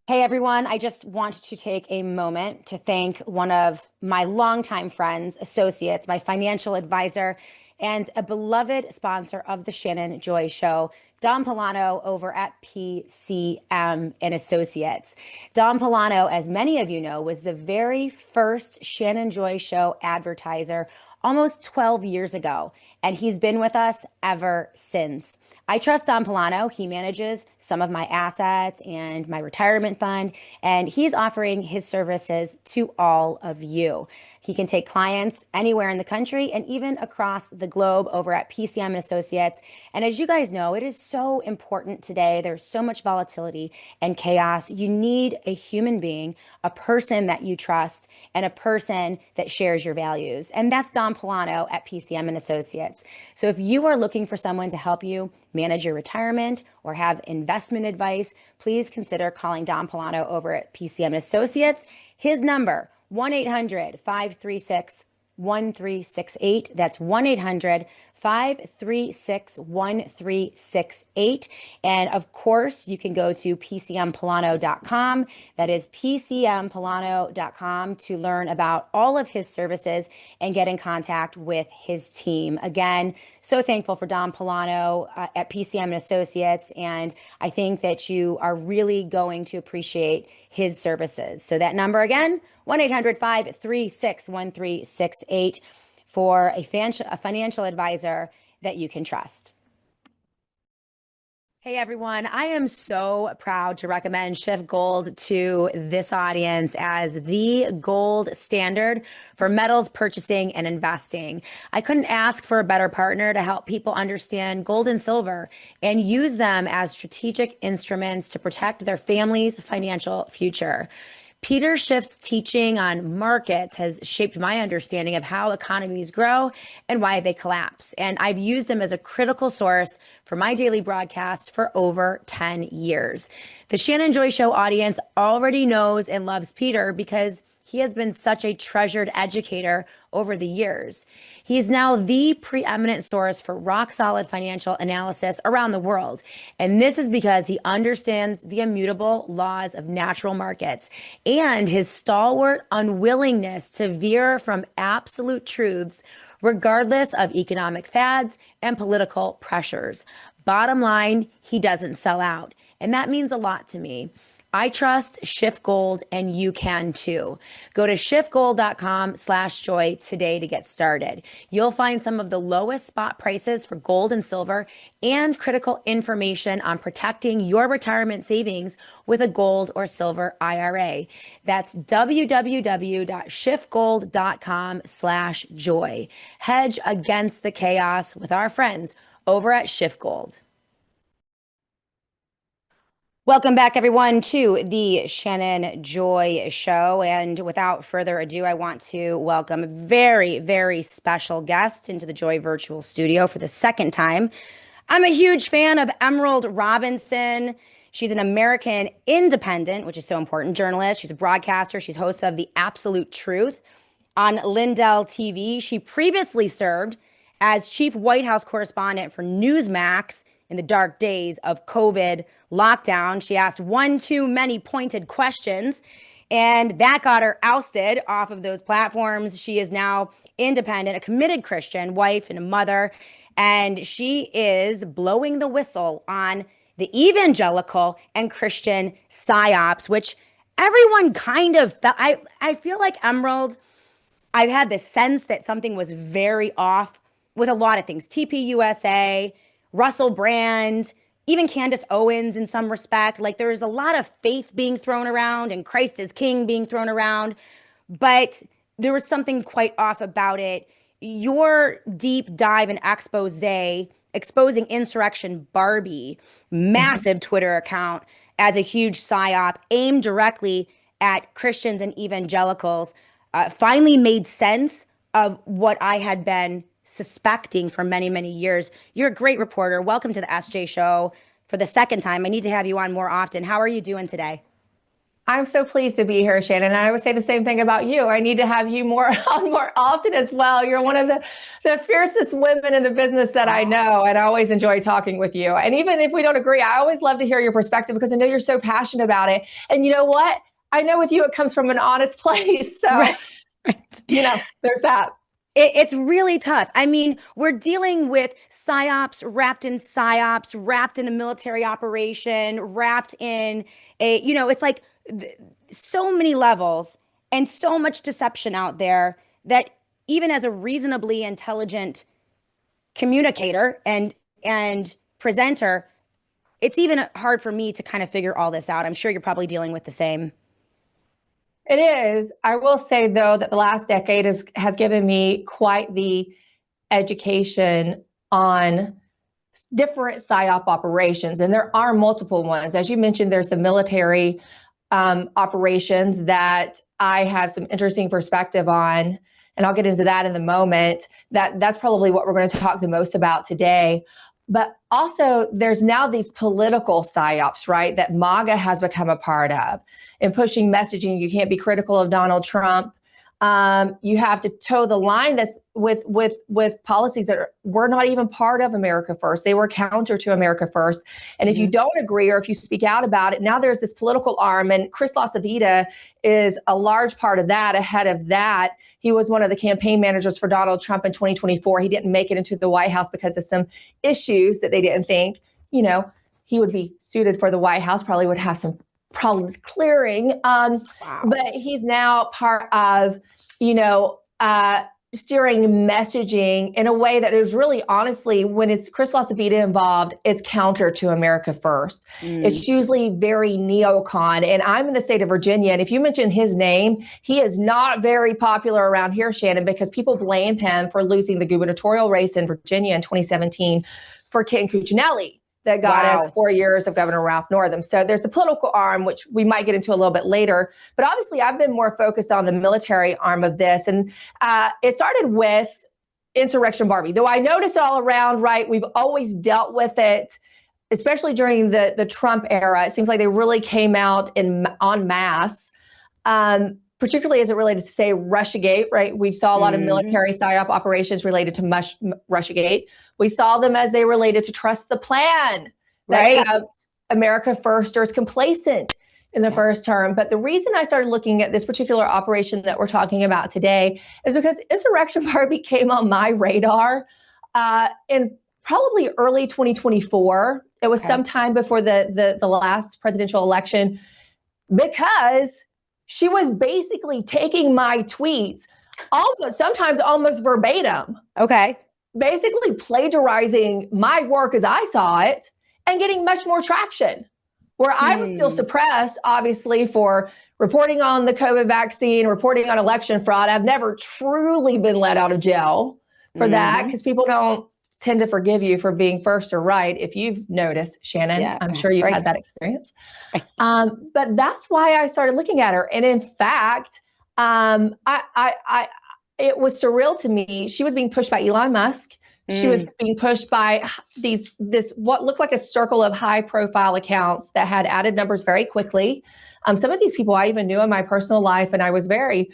Hey everyone, I just wanted to take a moment to thank one of my longtime friends, associates, my financial advisor, and a beloved sponsor of the Shannon Joy Show, Dom Polano over at PCM and Associates. Dom Polano, as many of you know, was the very first Shannon Joy Show advertiser almost 12 years ago, and he's been with us ever since. I trust Don Polano. He manages some of my assets and my retirement fund, and he's offering his services to all of you. He can take clients anywhere in the country and even across the globe over at PCM and Associates. And as you guys know, it is so important today. There's so much volatility and chaos. You need a human being, a person that you trust, and a person that shares your values. And that's Don Polano at PCM and Associates. So if you are looking for someone to help you manage your retirement or have investment advice, please consider calling Don Polano over at PCM and Associates. His number, 1-800-536-1368. That's 1-800-536-1368. And of course, you can go to PCMPolano.com. That is PCMPolano.com to learn about all of his services and get in contact with his team. Again, so thankful for Don Polano at PCM and Associates. And I think that you are really going to appreciate his services. So that number again, 1-800-536-1368 for a financial advisor that you can trust. Hey everyone, I am so proud to recommend Schiff Gold to this audience as the gold standard for metals purchasing and investing. I couldn't ask for a better partner to help people understand gold and silver and use them as strategic instruments to protect their family's financial future. Peter Schiff's teaching on markets has shaped my understanding of how economies grow and why they collapse. And I've used him as a critical source for my daily broadcast for over 10 years. The Shannon Joy Show audience already knows and loves Peter because he has been such a treasured educator over the years. He is now the preeminent source for rock-solid financial analysis around the world. And this is because he understands the immutable laws of natural markets and his stalwart unwillingness to veer from absolute truths regardless of economic fads and political pressures. Bottom line, he doesn't sell out. And that means a lot to me. I trust Schiff Gold, and you can too. Go to schiffgold.com/joy today to get started. You'll find some of the lowest spot prices for gold and silver and critical information on protecting your retirement savings with a gold or silver IRA. That's www.schiffgold.com/joy. Hedge against the chaos with our friends over at Schiff Gold. Welcome back, everyone, to the Shannon Joy Show. And without further ado, I want to welcome a very, very special guest into the Joy Virtual Studio for the second time. I'm a huge fan of Emerald Robinson. She's an American independent, which is so important, journalist. She's a broadcaster. She's host of The Absolute Truth on Lindell TV. She previously served as chief White House correspondent for Newsmax in the dark days of COVID lockdown. She asked one too many pointed questions, and that got her ousted off of those platforms. She is now independent, a committed Christian, wife, and a mother, and she is blowing the whistle on the evangelical and Christian psy-ops, which everyone kind of felt. I feel like Emerald, I've had this sense that something was very off with a lot of things. TPUSA, Russell Brand, even Candace Owens in some respect. Like there's a lot of faith being thrown around and Christ is King being thrown around, but there was something quite off about it. Your deep dive and expose exposing Insurrection Barbie, massive Twitter account as a huge psyop aimed directly at Christians and evangelicals, finally made sense of what I had been suspecting for many, many years. You're a great reporter. Welcome to the SJ Show for the second time. I need to have you on more often. How are you doing today? I'm so pleased to be here, Shannon. And I would say the same thing about you. I need to have you more on more often as well. You're one of the fiercest women in the business that I know, and I always enjoy talking with you. And even if we don't agree, I always love to hear your perspective because I know you're so passionate about it. And you know what? I know with you, it comes from an honest place. So, right. There's that. It's really tough. I mean, we're dealing with psyops, wrapped in a military operation, wrapped in it's like so many levels and so much deception out there that even as a reasonably intelligent communicator and presenter, it's even hard for me to kind of figure all this out. I'm sure you're probably dealing with the same. It is. I will say, though, that the last decade has given me quite the education on different PSYOP operations, and there are multiple ones. As you mentioned, there's the military operations that I have some interesting perspective on, and I'll get into that in a moment. That's probably what we're going to talk the most about today. But also, there's now these political psyops, right, that MAGA has become a part of in pushing messaging. You can't be critical of Donald Trump. You have to toe the line that's with policies that were not even part of America First. They were counter to America First. And if you don't agree or if you speak out about it, now there's this political arm. And Chris LaCivita is a large part of that. Ahead of that, he was one of the campaign managers for Donald Trump in 2024. He didn't make it into the White House because of some issues that they didn't think, he would be suited for the White House, probably would have some problems clearing. Wow. But he's now part of, steering messaging in a way that is really, honestly, when it's Chris LaCivita involved, it's counter to America First. It's usually very neocon. And I'm in the state of Virginia. And if you mention his name, he is not very popular around here, Shannon, because people blame him for losing the gubernatorial race in Virginia in 2017 for Ken Cuccinelli. That got us 4 years of Governor Ralph Northam. So there's the political arm, which we might get into a little bit later. But obviously, I've been more focused on the military arm of this. And it started with Insurrection Barbie, though I notice it all around, right? We've always dealt with it, especially during the Trump era. It seems like they really came out en masse. Particularly as it related to, say, Russiagate, right? We saw a lot of military PSYOP operations related to Russiagate. We saw them as they related to Trust the Plan, that kept America Firsters complacent in the first term. But the reason I started looking at this particular operation that we're talking about today is because Insurrection Barbie came on my radar in probably early 2024. It was sometime before the last presidential election, because she was basically taking my tweets, sometimes almost verbatim. Okay. Basically plagiarizing my work as I saw it and getting much more traction. Where I was still suppressed, obviously, for reporting on the COVID vaccine, reporting on election fraud. I've never truly been let out of jail for that, because people don't tend to forgive you for being first or right, if you've noticed, Shannon. Yeah, I'm sure that's you've right. had that experience. But that's why I started looking at her. And in fact, it was surreal to me. She was being pushed by Elon Musk. She was being pushed by this what looked like a circle of high profile accounts that had added numbers very quickly. Some of these people I even knew in my personal life, and it's very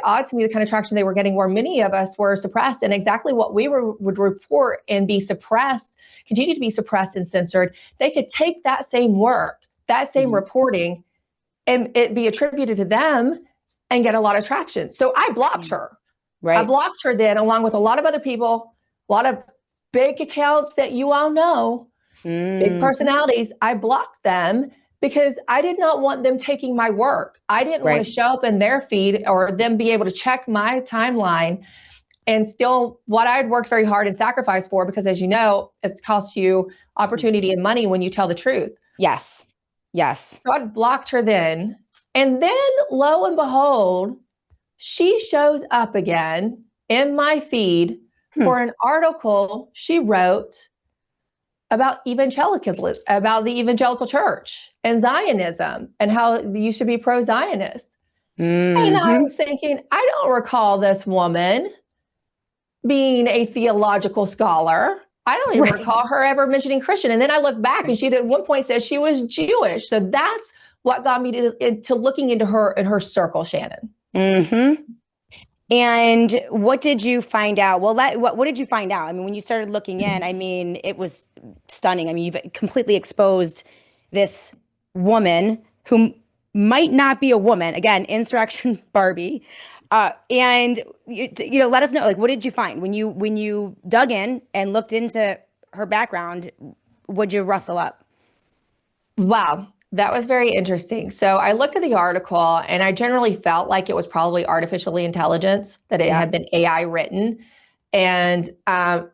odd to me the kind of traction they were getting, where many of us were suppressed, and exactly what we would report and be suppressed, continue to be suppressed and censored. They could take that same work, that same reporting, and it be attributed to them and get a lot of traction. So I blocked her. Right. I blocked her then, along with a lot of other people, a lot of big accounts that you all know, big personalities. I blocked them because I did not want them taking my work. I didn't want to show up in their feed or them be able to check my timeline and steal what I'd worked very hard and sacrificed for, because as you know, it's cost you opportunity and money when you tell the truth. Yes. Yes. So I blocked her then. And then lo and behold, she shows up again in my feed for an article she wrote about evangelicalism, about the evangelical church and Zionism and how you should be pro-Zionist. And I was thinking, I don't recall this woman being a theological scholar. I don't even recall her ever mentioning Christian. And then I look back and she at one point said she was Jewish. So that's what got me to looking into her and her circle, Shannon. And what did you find out? Well, what did you find out? I mean, when you started looking in, I mean, it was stunning. I mean, you've completely exposed this woman who might not be a woman. Again, insurrection Barbie. And let us know, like, what did you find when you dug in and looked into her background? What'd you rustle up? Wow. That was very interesting. So I looked at the article and I generally felt like it was probably artificial intelligence, that it had been AI written. And I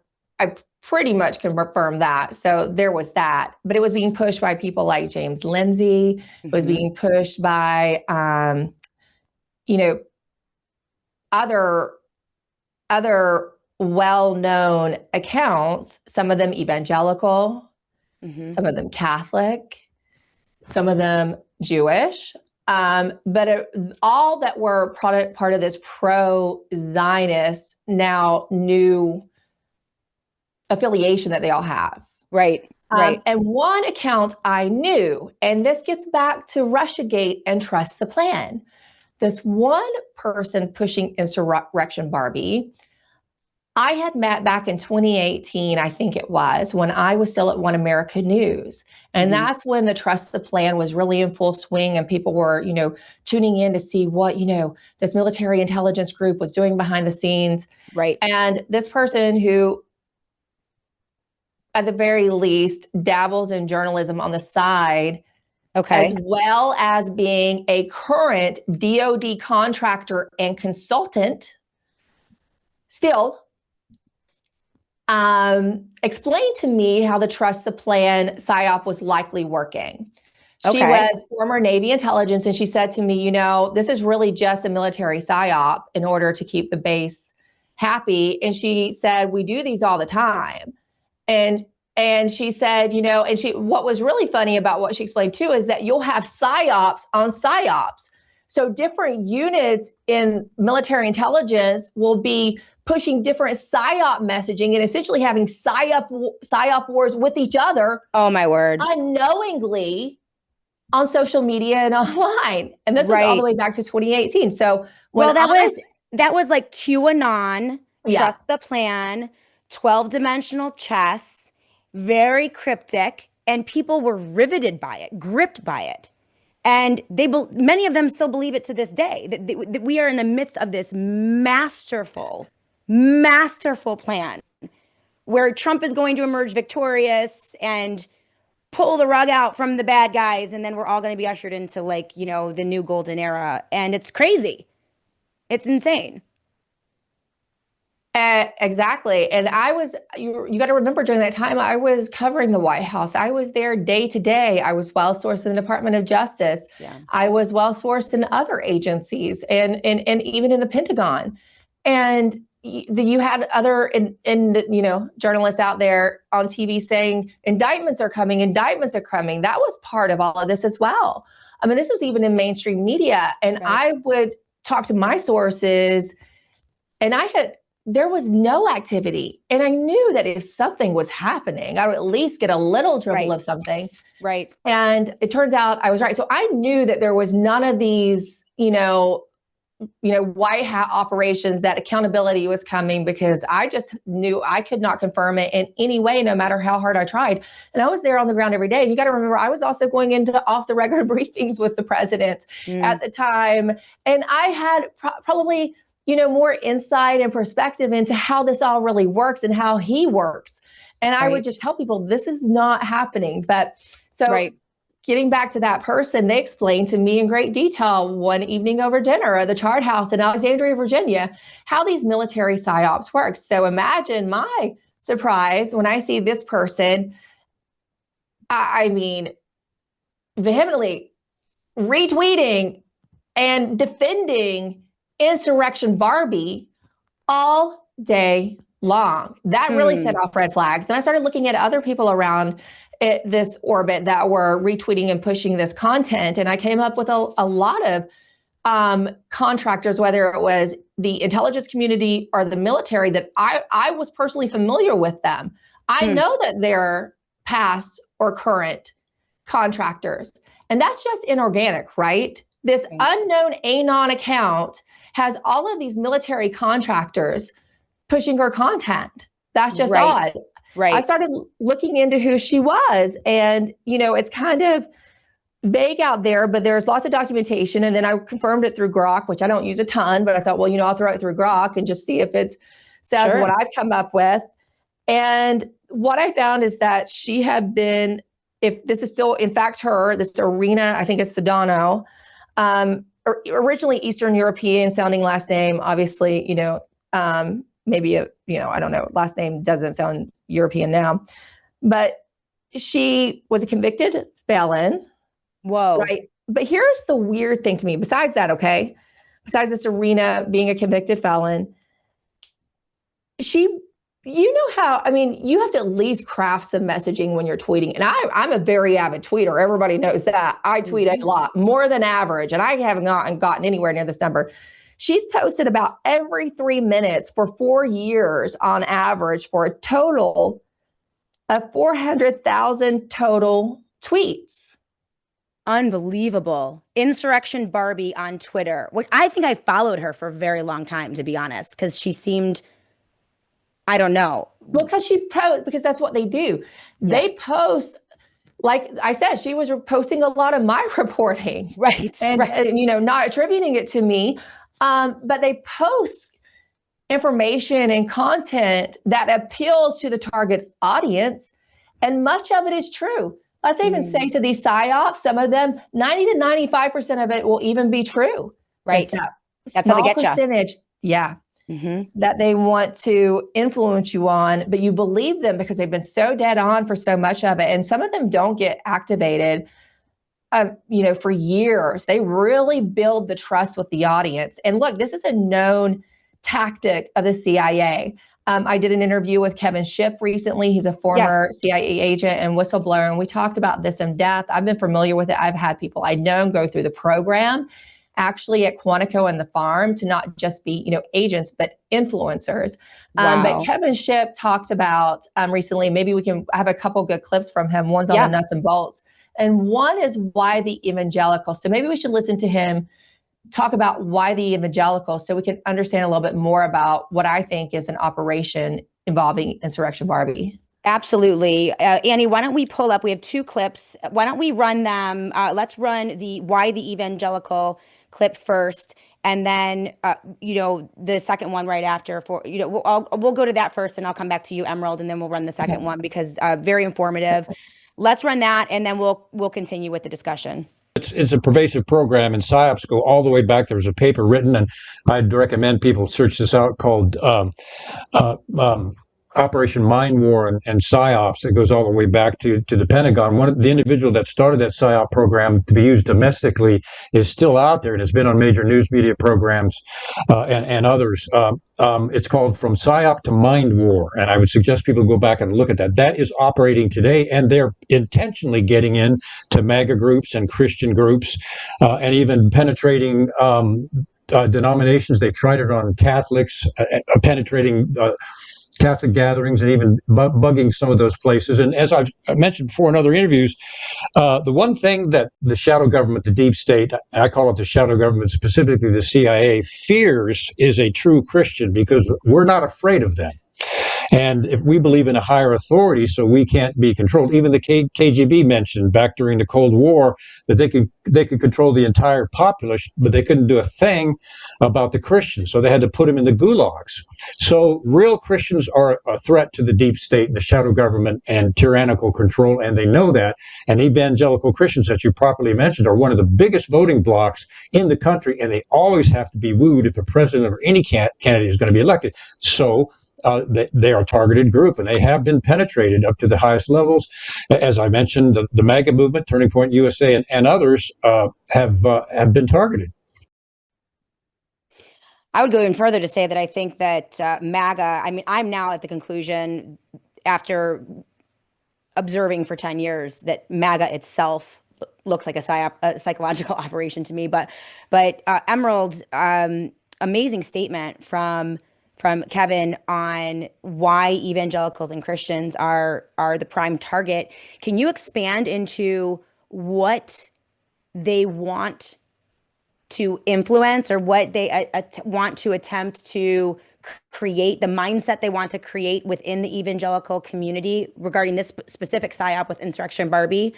pretty much can confirm that. So there was that, but it was being pushed by people like James Lindsay. It was being pushed by, other well-known accounts, some of them evangelical, some of them Catholic, some of them Jewish, but all that were part of this pro-Zionist now new affiliation that they all have. Right. And one account I knew, and this gets back to Russiagate and Trust the Plan. This one person pushing insurrection Barbie, I had met back in 2018, I think it was, when I was still at One America News. And that's when the Trust the Plan was really in full swing and people were, tuning in to see what, this military intelligence group was doing behind the scenes. Right. And this person who, at the very least, dabbles in journalism on the side, as well as being a current DoD contractor and consultant, still explained to me how the Trust the Plan psy-op was likely working. She was former Navy intelligence, and she said to me, this is really just a military psy-op in order to keep the base happy. And she said, we do these all the time. And she said, what was really funny about what she explained too is that you'll have psy-ops on psy-ops. So different units in military intelligence will be pushing different psy-op messaging and essentially having psy-op wars with each other. Oh my word. Unknowingly on social media and online. And this was all the way back to 2018. So that was like QAnon, Trust the Plan, 12-dimensional chess, very cryptic, and people were riveted by it, gripped by it. And many of them still believe it to this day, that we are in the midst of this masterful plan where Trump is going to emerge victorious and pull the rug out from the bad guys. And then we're all going to be ushered into the new golden era. And it's crazy. It's insane. Exactly. And you got to remember during that time, I was covering the White House. I was there day to day. I was well-sourced in the Department of Justice. Yeah. I was well-sourced in other agencies and even in the Pentagon. And you had other journalists out there on TV saying indictments are coming. That was part of all of this as well. I mean, this was even in mainstream media, and I would talk to my sources, and there was no activity, and I knew that if something was happening, I would at least get a little dribble of something. Right. And it turns out I was right. So I knew that there was none of these, White Hat operations, that accountability was coming, because I just knew I could not confirm it in any way, no matter how hard I tried. And I was there on the ground every day. And you got to remember, I was also going into off the record briefings with the president at the time. And I had probably, more insight and perspective into how this all really works and how he works. And I would just tell people, this is not happening. But so getting back to that person, they explained to me in great detail one evening over dinner at the Chart House in Alexandria, Virginia, how these military psy-ops work. So imagine my surprise when I see this person, vehemently retweeting and defending Insurrection Barbie all day long. That really set off red flags. And I started looking at other people around this orbit that were retweeting and pushing this content. And I came up with a lot of contractors, whether it was the intelligence community or the military, that I was personally familiar with them. I know that they're past or current contractors. And that's just inorganic, right? This unknown Anon account has all of these military contractors pushing her content. That's just odd. Right. I started looking into who she was, and, it's kind of vague out there, but there's lots of documentation. And then I confirmed it through Grok, which I don't use a ton, but I thought, well, I'll throw it through Grok and just see if it says what I've come up with. And what I found is that she had been, if this is still in fact this Irina, I think it's Sedano, originally Eastern European sounding last name, obviously, maybe I don't know, last name doesn't sound European now, but she was a convicted felon. Whoa. Right. But here's the weird thing to me. Besides that, besides this Serena being a convicted felon, you have to at least craft some messaging when you're tweeting. And I'm a very avid tweeter. Everybody knows that. I tweet a lot, more than average. And I haven't gotten anywhere near this number. She's posted about every 3 minutes for 4 years on average, for a total of 400,000 total tweets. Unbelievable. Insurrection Barbie on Twitter, which I think I followed her for a very long time, to be honest, because she seemed, I don't know. Well, because that's what they do. Yeah. They post, like I said, she was posting a lot of my reporting. Right. And not attributing it to me. But they post information and content that appeals to the target audience. And much of it is true. Let's even say to these psyops, some of them, 90 to 95% of it will even be true. Right. That's how they get you. Percentage, that they want to influence you on, but you believe them because they've been so dead on for so much of it. And some of them don't get activated for years. They really build the trust with the audience. And look, this is a known tactic of the CIA. I did an interview with Kevin Shipp recently. He's a former CIA agent and whistleblower, and we talked about this in depth. I've been familiar with it. I've had people I know go through the program, actually at Quantico and the farm, to not just be, agents, but influencers. Wow. But Kevin Shipp talked about recently, maybe we can have a couple good clips from him. One's on the nuts and bolts. And one is why the evangelical. So maybe we should listen to him talk about why the evangelical, so we can understand a little bit more about what I think is an operation involving Insurrection Barbie. Absolutely. Annie, why don't we pull up, we have 2 clips. Why don't we run them? Let's run the why the evangelical clip first. And then, the second one right after we'll go to that first, and I'll come back to you, Emerald, and then we'll run the second one, because very informative. Let's run that, and then we'll continue with the discussion. It's a pervasive program, and psyops go all the way back. There was a paper written, and I'd recommend people search this out, called Operation Mind War and psyops that goes all the way back to the Pentagon. The individual that started that psyop program to be used domestically is still out there and has been on major news media programs and others. It's called From Psyop to Mind War, and I would suggest people go back and look at that. That is operating today, and they're intentionally getting in to MAGA groups and Christian groups, and even penetrating denominations. They tried it on Catholics, penetrating Catholic gatherings, and even bugging some of those places. And as I've mentioned before in other interviews, the one thing that the shadow government, the deep state, I call it the shadow government, specifically the CIA, fears is a true Christian, because we're not afraid of them. And if we believe in a higher authority, so we can't be controlled. Even the KGB mentioned back during the Cold War that they could control the entire populace, but they couldn't do a thing about the Christians. So they had to put them in the gulags. So real Christians are a threat to the deep state and the shadow government and tyrannical control, and they know that. And evangelical Christians, that you properly mentioned, are one of the biggest voting blocs in the country, and they always have to be wooed if a president or any candidate is going to be elected. So they are a targeted group, and they have been penetrated up to the highest levels. As I mentioned, the MAGA movement, Turning Point USA, and others have been targeted. I would go even further to say that I think that MAGA, I mean, I'm now at the conclusion, after observing for 10 years, that MAGA itself looks like a psychological operation to me. But Emerald's amazing statement from Kevin on why evangelicals and Christians are the prime target. Can you expand into what they want to influence, or what they want to attempt to create, the mindset they want to create within the evangelical community regarding this specific psyop with Insurrection Barbie?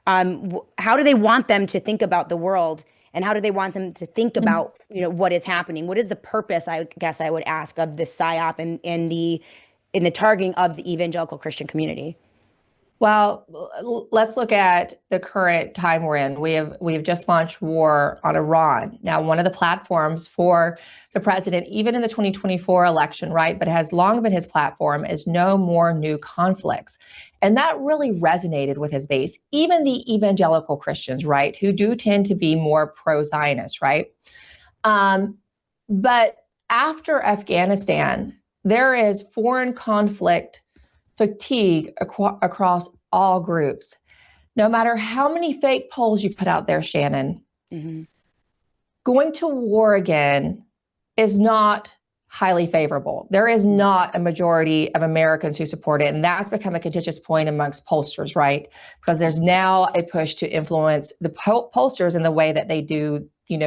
How do they want them to think about the world? And how do they want them to think about, what is happening? What is the purpose, I guess I would ask, of this psyop in the targeting of the evangelical Christian community? Well, let's look at the current time we're in. We have just launched war on Iran. Now, one of the platforms for the president, even in the 2024 election, right, but has long been his platform, is no more new conflicts. And that really resonated with his base, even the evangelical Christians, right, who do tend to be more pro-Zionist, right? But after Afghanistan, there is foreign conflict fatigue across all groups. No matter how many fake polls you put out there, Shannon, going to war again is not highly favorable. There is not a majority of Americans who support it. And that's become a contentious point amongst pollsters, right? Because there's now a push to influence the pollsters in the way that they do,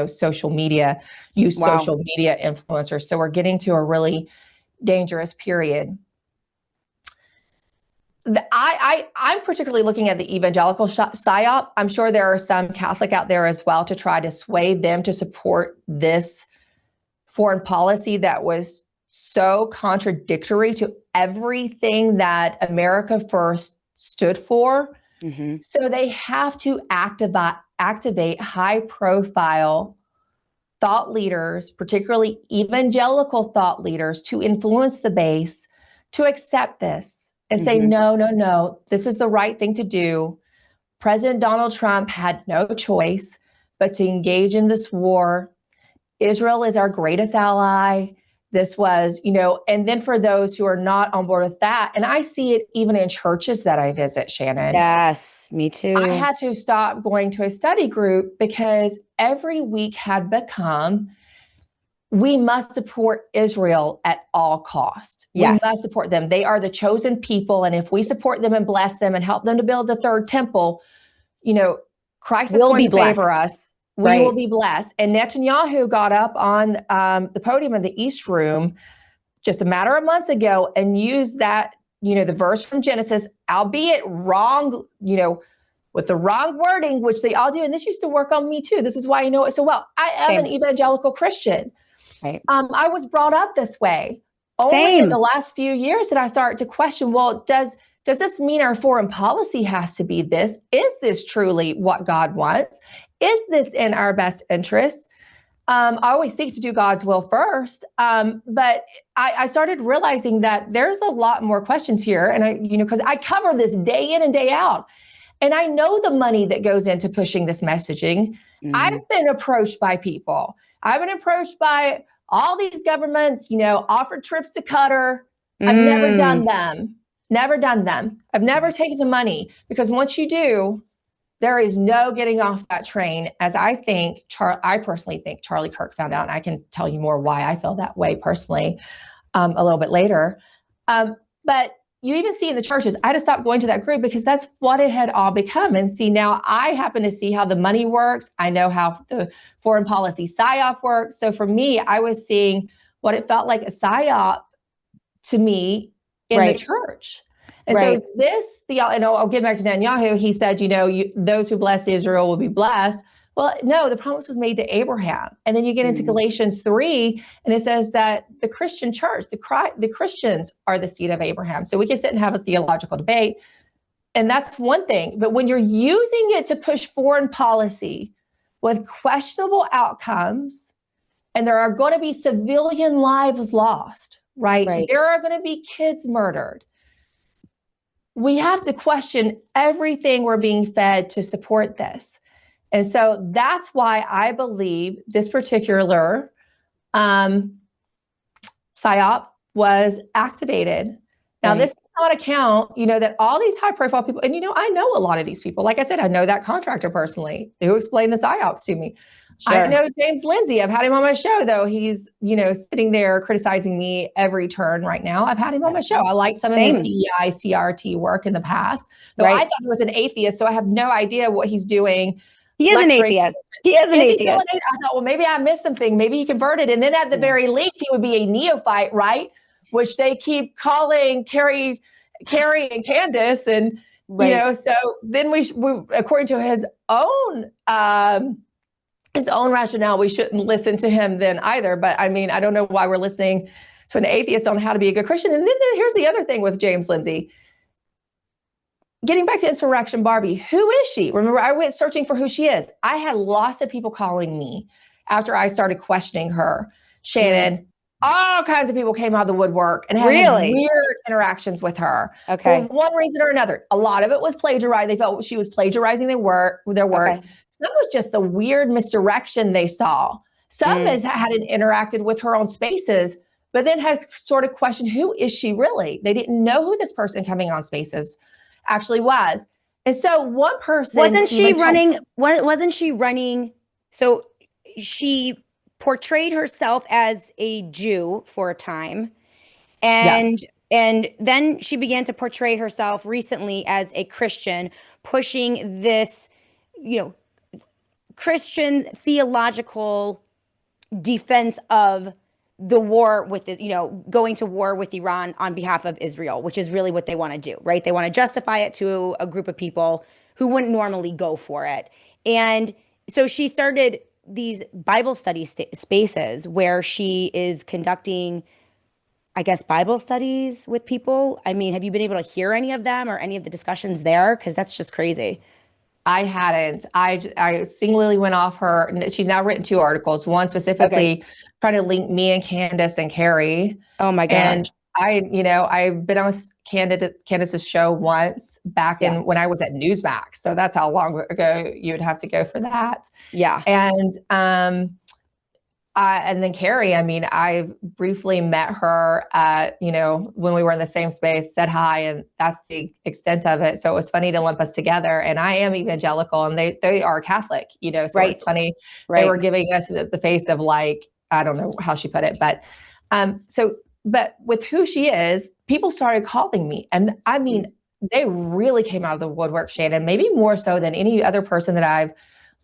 social media, use social media influencers. So we're getting to a really dangerous period. I'm particularly looking at the evangelical psyop. I'm sure there are some Catholic out there as well to try to sway them to support this foreign policy that was so contradictory to everything that America First stood for. So they have to activate high-profile thought leaders, particularly evangelical thought leaders, to influence the base to accept this. And say, no, this is the right thing to do. President Donald Trump had no choice but to engage in this war. Israel is our greatest ally. This was, and then for those who are not on board with that, and I see it even in churches that I visit, Shannon. Yes, me too. I had to stop going to a study group because every week had become, we must support Israel at all costs. Yes. We must support them. They are the chosen people. And if we support them and bless them and help them to build the third temple, Christ is going to favor us. We will be blessed. And Netanyahu got up on the podium in the East Room just a matter of months ago and used that, the verse from Genesis, albeit wrong, with the wrong wording, which they all do. And this used to work on me too. This is why I know it so well. I am an evangelical Christian. Right. I was brought up this way. Only in the last few years did I start to question, well, does this mean our foreign policy has to be this? Is this truly what God wants? Is this in our best interests? I always seek to do God's will first. But I started realizing that there's a lot more questions here. And because I cover this day in and day out. And I know the money that goes into pushing this messaging. I've been approached by people. I've been approached by all these governments, offered trips to Qatar. I've never done them. Never done them. I've never taken the money, because once you do, there is no getting off that train, as I personally think Charlie Kirk found out. And I can tell you more why I feel that way personally a little bit later. But you even see in the churches, I had to stop going to that group because that's what it had all become. And see, now I happen to see how the money works. I know how the foreign policy psy-op works. So for me, I was seeing what it felt like a psy-op to me in the church. And so and I'll get back to Netanyahu. He said, those who bless Israel will be blessed. Well, no, the promise was made to Abraham. And then you get into Galatians 3, and it says that the Christian church, the Christians are the seed of Abraham. So we can sit and have a theological debate. And that's one thing. But when you're using it to push foreign policy with questionable outcomes, and there are going to be civilian lives lost, right? There are going to be kids murdered. We have to question everything we're being fed to support this. And so that's why I believe this particular psy-op was activated. Now, this does not account, that all these high profile people, and I know a lot of these people. Like I said, I know that contractor personally who explained the psy-ops to me. Sure. I know James Lindsay. I've had him on my show, though. He's, sitting there criticizing me every turn right now. I've had him on my show. I liked some of his DEI, CRT work in the past, though I thought he was an atheist, so I have no idea what he's doing. He is an atheist. He is an atheist. I thought, well, maybe I missed something. Maybe he converted. And then at the very least, he would be a neophyte, right? Which they keep calling Carrie and Candace. And, so then we according to his own rationale, we shouldn't listen to him then either. But I mean, I don't know why we're listening to an atheist on how to be a good Christian. And then here's the other thing with James Lindsay. Getting back to Insurrection Barbie, who is she? Remember, I went searching for who she is. I had lots of people calling me after I started questioning her. Shannon, all kinds of people came out of the woodwork and had weird interactions with her for one reason or another. A lot of it was plagiarized. They felt she was plagiarizing their work. Some was just the weird misdirection they saw. Some hadn't interacted with her on Spaces, but then had sort of questioned, who is she really? They didn't know who this person coming on Spaces actually was. And so one person wasn't she running? So she portrayed herself as a Jew for a time, and then she began to portray herself recently as a Christian, pushing this, Christian theological defense of the war with this, going to war with Iran on behalf of Israel, which is really what they want to do, right? They want to justify it to a group of people who wouldn't normally go for it. And so she started these Bible study spaces where she is conducting, I guess, Bible studies with people. I mean, have you been able to hear any of them or any of the discussions there? Because that's just crazy. I hadn't. I singularly went off her. She's now written 2 articles, one specifically trying to link me and Candace and Carrie. Oh my God. And I've been on Candace's show once back in when I was at Newsmax. So that's how long ago you would have to go for that. Yeah. And then Carrie, I mean, I briefly met her, when we were in the same space, said hi, and that's the extent of it. So it was funny to lump us together. And I am evangelical, and they are Catholic, so it's funny. They were giving us the face of, like, I don't know how she put it, but but with who she is, people started calling me. And I mean, they really came out of the woodwork, Shannon, maybe more so than any other person that I've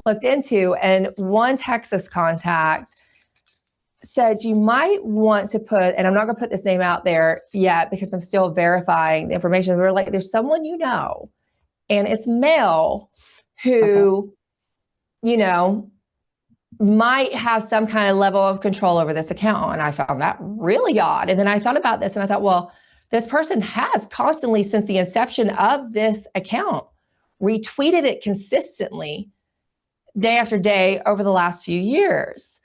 looked into. And one Texas contact said, you might want to put, and I'm not going to put this name out there yet because I'm still verifying the information. We're like, there's someone and it's male who, might have some kind of level of control over this account. And I found that really odd. And then I thought about this and I thought, well, this person has constantly, since the inception of this account, retweeted it consistently day after day over the last few years.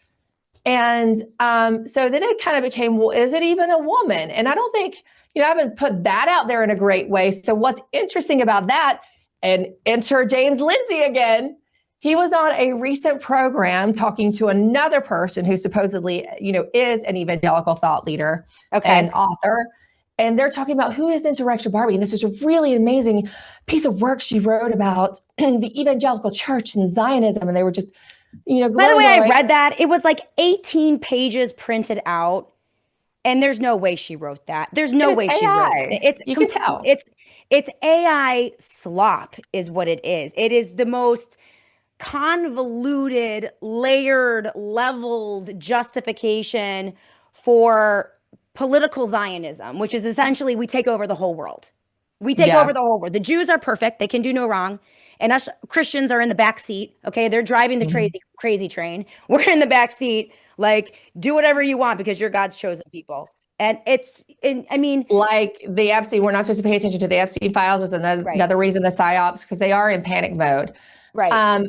And so then it kind of became, well, is it even a woman? And I don't think, I haven't put that out there in a great way. So what's interesting about that, and enter James Lindsay again, he was on a recent program talking to another person who supposedly, is an evangelical thought leader and author. And they're talking about who is Insurrection Barbie. And this is a really amazing piece of work she wrote about the evangelical church and Zionism. And they were just, By the way, I read that. It was like 18 pages printed out. And there's no way she wrote that. There's no way she wrote it. You can tell. It's AI slop is what it is. It is the most convoluted, layered, leveled justification for political Zionism, which is essentially we take over the whole world. We take over the whole world. The Jews are perfect. They can do no wrong. And us Christians are in the back seat. Okay. They're driving the crazy train. We're in the back seat. Like, do whatever you want because you're God's chosen people. And like the Epstein, we're not supposed to pay attention to the Epstein files was another reason, the psy-ops, because they are in panic mode. Right.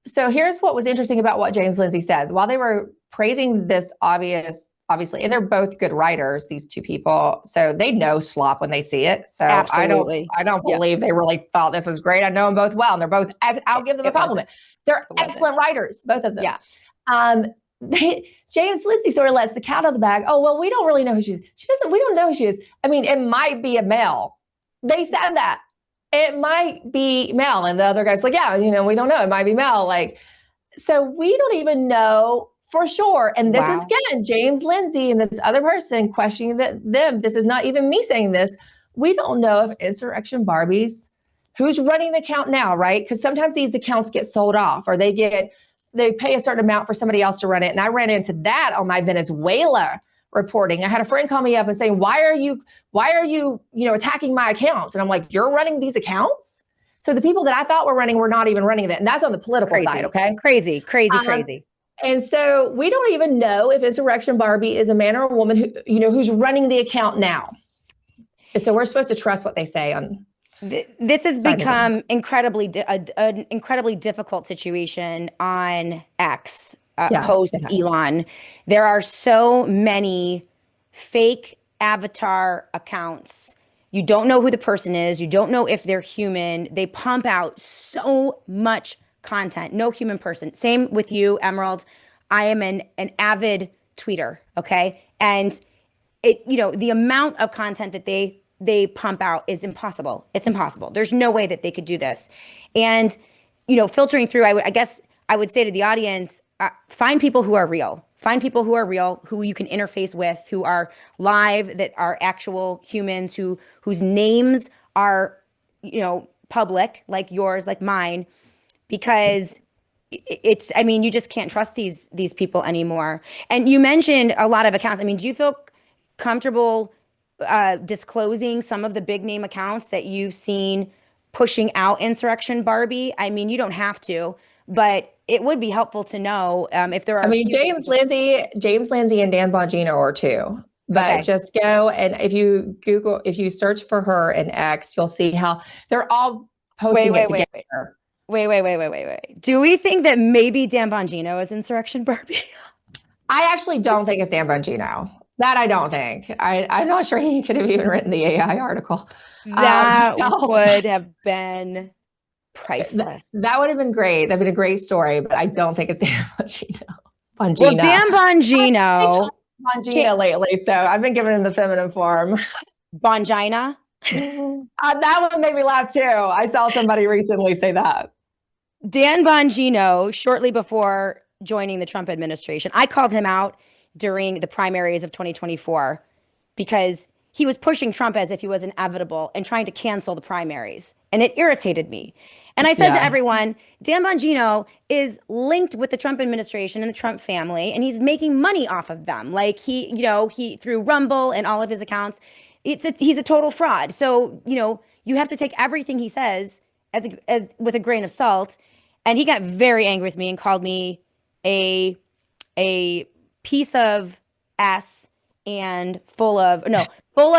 So here's what was interesting about what James Lindsay said. While they were praising this obviously, and they're both good writers, these two people, so they know slop when they see it. So absolutely. I don't believe they really thought this was great. I know them both well, and they're both, I'll give them a compliment. They're excellent writers, both of them. Yeah. James Lindsay sort of lets the cat out of the bag. Oh, well, we don't really know who she is. We don't know who she is. I mean, it might be a male. They said that. It might be male. And the other guy's like, yeah, we don't know. It might be male. Like, so we don't even know for sure. And this is, again, James Lindsay and this other person questioning them. This is not even me saying this. We don't know if Insurrection Barbie's, who's running the account now, right? Because sometimes these accounts get sold off or they pay a certain amount for somebody else to run it. And I ran into that on my Venezuela reporting. I had a friend call me up and saying, why are you, attacking my accounts? And I'm like, you're running these accounts? So the people that I thought were not even running that. And that's on the political side. Okay. Crazy. And so we don't even know if Insurrection Barbie is a man or a woman who's running the account now. And so we're supposed to trust what they say on. This has become an incredibly difficult situation on X post Elon. There are so many fake avatar accounts. You don't know who the person is. You don't know if they're human. They pump out so much content. No human person. Same with you, Emerald. I am an avid tweeter. Okay. And the amount of content that they pump out is impossible. It's impossible. There's no way that they could do this. And, filtering through, I guess I would say to the audience, find people who are real. Find people who are real, who you can interface with, who are live, that are actual humans, whose names are, public, like yours, like mine, because you just can't trust these people anymore. And you mentioned a lot of accounts. Do you feel comfortable disclosing some of the big name accounts that you've seen pushing out Insurrection Barbie? You don't have to, but it would be helpful to know if there are. James Lindsay and Dan Bongino are two, but just go and if you search for her in X, you'll see how they're all posting it together. Wait. Do we think that maybe Dan Bongino is Insurrection Barbie? I actually don't think it's Dan Bongino. That I don't think. I'm not sure he could have even written the AI article. That would have been priceless. That would have been great. That'd been a great story, but I don't think it's Dan Bongino. Well, Dan Bongino. Bongino lately, so I've been giving him the feminine form. Bongina? That one made me laugh too. I saw somebody recently say that. Dan Bongino, shortly before joining the Trump administration, I called him out during the primaries of 2024 because he was pushing Trump as if he was inevitable and trying to cancel the primaries. And it irritated me. And I said to everyone, Dan Bongino is linked with the Trump administration and the Trump family, and he's making money off of them. Like he through Rumble and all of his accounts, he's a total fraud. So, you have to take everything he says as with a grain of salt. And he got very angry with me and called me a piece of ass and full of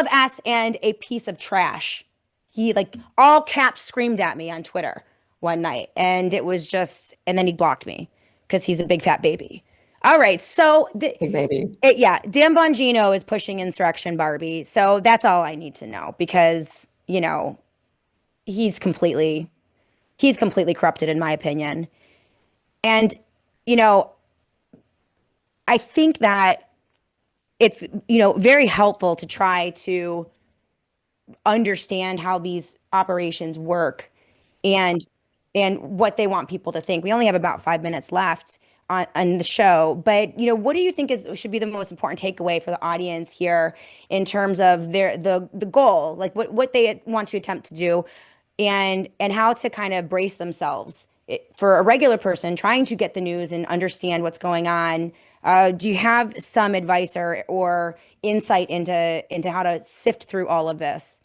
ass and a piece of trash. He all caps screamed at me on Twitter one night, and it was just, and then he blocked me because he's a big fat baby. All right. So Big baby. yeah, Dan Bongino is pushing insurrection Barbie. So that's all I need to know because, he's completely corrupted in my opinion. And, you know, I think that it's, very helpful to try to understand how these operations work and what they want people to think. We only have about 5 minutes left on the show, but what do you think should be the most important takeaway for the audience here in terms of the goal, like what they want to attempt to do, and how to kind of brace themselves for a regular person trying to get the news and understand what's going on? Do you have some advice or insight into how to sift through all of this?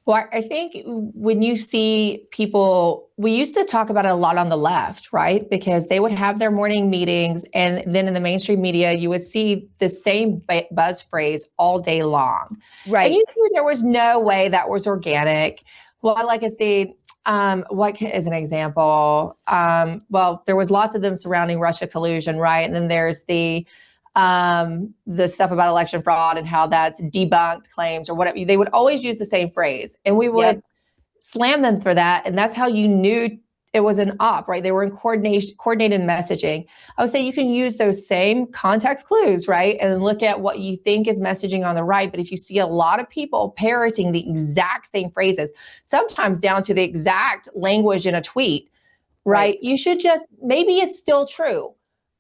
Well, I think when you see people, we used to talk about it a lot on the left, right? Because they would have their morning meetings, and then in the mainstream media, you would see the same buzz phrase all day long. Right. And you knew there was no way that was organic. Well, like I say, what is an example? Well, there was lots of them surrounding Russia collusion, right? And then there's the stuff about election fraud and how that's debunked claims or whatever. They would always use the same phrase, and we would slam them for that. And that's how you knew it was an op, right? They were in coordinated messaging. I would say you can use those same context clues, right? And look at what you think is messaging on the right. But if you see a lot of people parroting the exact same phrases, sometimes down to the exact language in a tweet, right? You should just, maybe it's still true,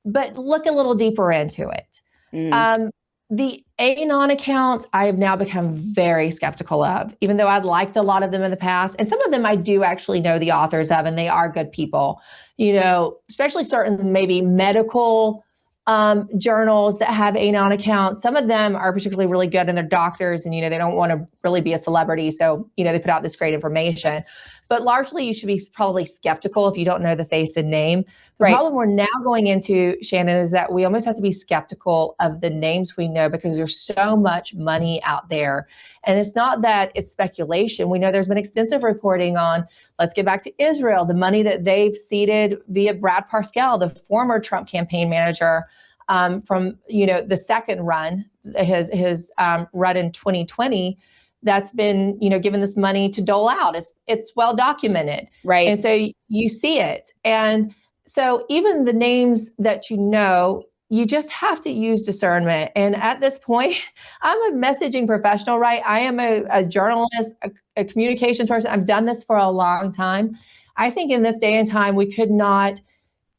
but look a little deeper into it. The Anon accounts, I have now become very skeptical of, even though I'd liked a lot of them in the past. And some of them I do actually know the authors of, and they are good people, especially certain maybe medical journals that have Anon accounts. Some of them are particularly really good, and they're doctors, and, they don't want to really be a celebrity. So, they put out this great information. But largely, you should be probably skeptical if you don't know the face and name. The problem we're now going into, Shannon, is that we almost have to be skeptical of the names we know because there's so much money out there. And it's not that it's speculation. We know there's been extensive reporting on, let's get back to Israel, the money that they've seeded via Brad Parscale, the former Trump campaign manager from, the second run, his run in 2020. That's been, given this money to dole out. It's well documented. Right. And so you see it. And so even the names that you just have to use discernment. And at this point, I'm a messaging professional, right? I am a journalist, a communications person. I've done this for a long time. I think in this day and time, we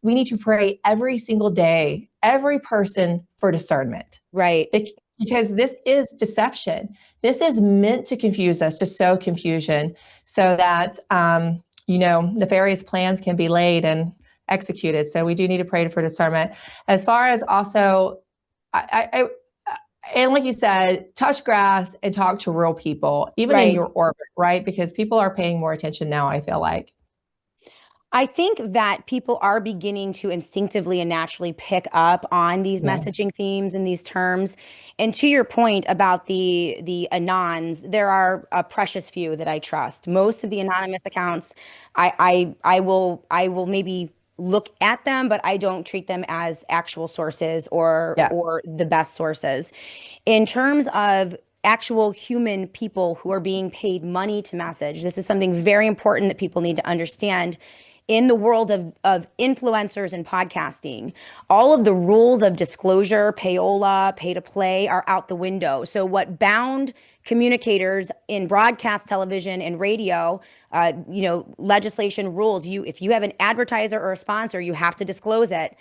need to pray every single day, every person, for discernment. Right. Because this is deception. This is meant to confuse us, to sow confusion so that, nefarious plans can be laid and executed. So we do need to pray for discernment. As far as also, and like you said, touch grass and talk to real people, even in your orbit, right? Because people are paying more attention now, I feel like. I think that people are beginning to instinctively and naturally pick up on these messaging themes and these terms. And to your point about the anons, there are a precious few that I trust. Most of the anonymous accounts, I will maybe look at them, but I don't treat them as actual sources or the best sources. In terms of actual human people who are being paid money to message, this is something very important that people need to understand. In the world of influencers and podcasting, all of the rules of disclosure, payola, pay to play are out the window. So what bound communicators in broadcast television and radio, legislation rules, if you have an advertiser or a sponsor, you have to disclose it.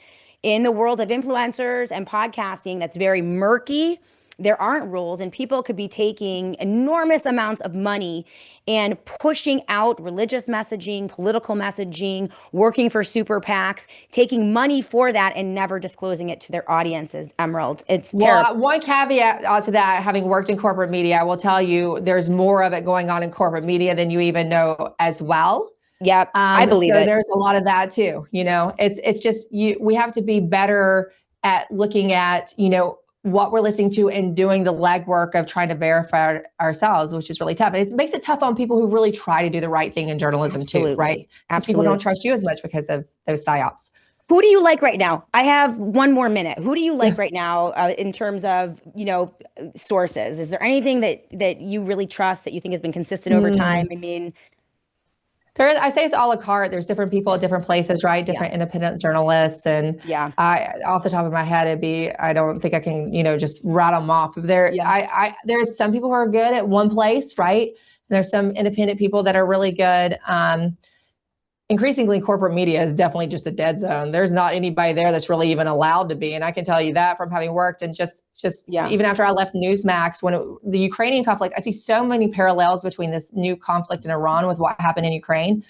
In the world of influencers and podcasting, that's very murky. There aren't rules, and people could be taking enormous amounts of money and pushing out religious messaging, political messaging, working for super PACs, taking money for that and never disclosing it to their audiences, Emerald. It's terrible. One caveat to that, having worked in corporate media, I will tell you there's more of it going on in corporate media than you even know as well. Yep, I believe it. There's a lot of that too. It's just we have to be better at looking at, what we're listening to and doing the legwork of trying to verify ourselves, which is really tough. And it makes it tough on people who really try to do the right thing in journalism too, right? Because people don't trust you as much because of those psy-ops. Who do you like right now? I have one more minute. Who do you like right now in terms of, sources? Is there anything that you really trust that you think has been consistent over time? I mean, I say it's a la carte. There's different people at different places, right? Different independent journalists. And yeah. Off the top of my head, I don't think I can, just rattle them off. There's some people who are good at one place, right? And there's some independent people that are really good. Increasingly, corporate media is definitely just a dead zone. There's not anybody there that's really even allowed to be. And I can tell you that from having worked and just even after I left Newsmax, the Ukrainian conflict, I see so many parallels between this new conflict in Iran with what happened in Ukraine.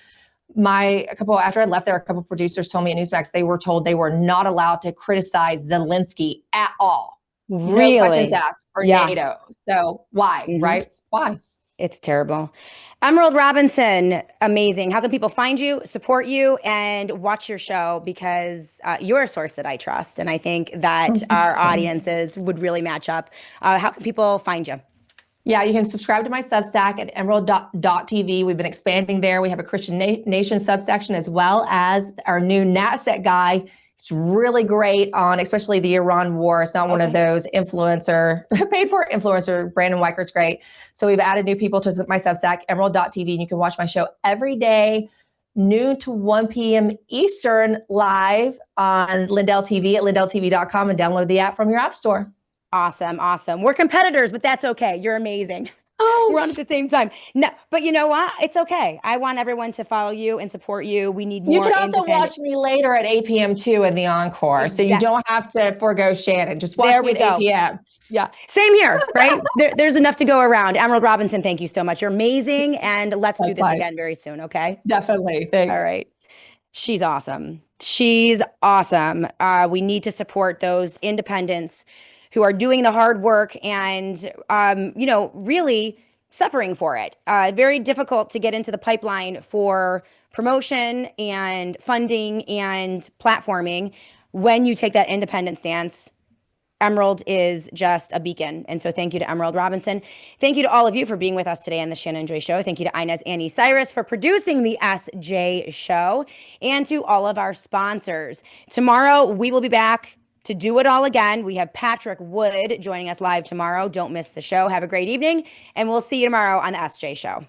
After I left there, a couple producers told me at Newsmax, they were told they were not allowed to criticize Zelensky at all. Really? No questions asked for NATO. So why, right? Why? It's terrible. Emerald Robinson, amazing. How can people find you, support you, and watch your show? Because you're a source that I trust, and I think that our audiences would really match up. How can people find you? Yeah, you can subscribe to my Substack at emerald.tv. We've been expanding there. We have a Christian Nation subsection as well as our new NatSec guy. It's really great on especially the Iran war. It's not one of those paid for influencer. Brandon Weichert's great. So we've added new people to my Substack, emerald.tv, and you can watch my show every day, noon to 1 p.m. Eastern, live on Lindell TV at lindelltv.com, and download the app from your app store. Awesome. Awesome. We're competitors, but that's okay. You're amazing. Oh, we're on at the same time. No, but you know what? It's okay. I want everyone to follow you and support you. We need more. You can also watch me later at 8 p.m. too in the encore. Exactly. So you don't have to forego Shannon. Just watch me at 8 p.m. Yeah. Same here, right? There's enough to go around. Emerald Robinson, thank you so much. You're amazing. And let's do this again very soon. Okay. Definitely. Thanks. All right. She's awesome. She's awesome. We need to support those independents who are doing the hard work and, really suffering for it. Very difficult to get into the pipeline for promotion and funding and platforming when you take that independent stance. Emerald is just a beacon. And so thank you to Emerald Robinson. Thank you to all of you for being with us today on the Shannon Joy Show. Thank you to Inez Annie Cyrus for producing the SJ Show, and to all of our sponsors. Tomorrow, we will be back to do it all again. We have Patrick Wood joining us live tomorrow. Don't miss the show. Have a great evening, and we'll see you tomorrow on the SJ Show.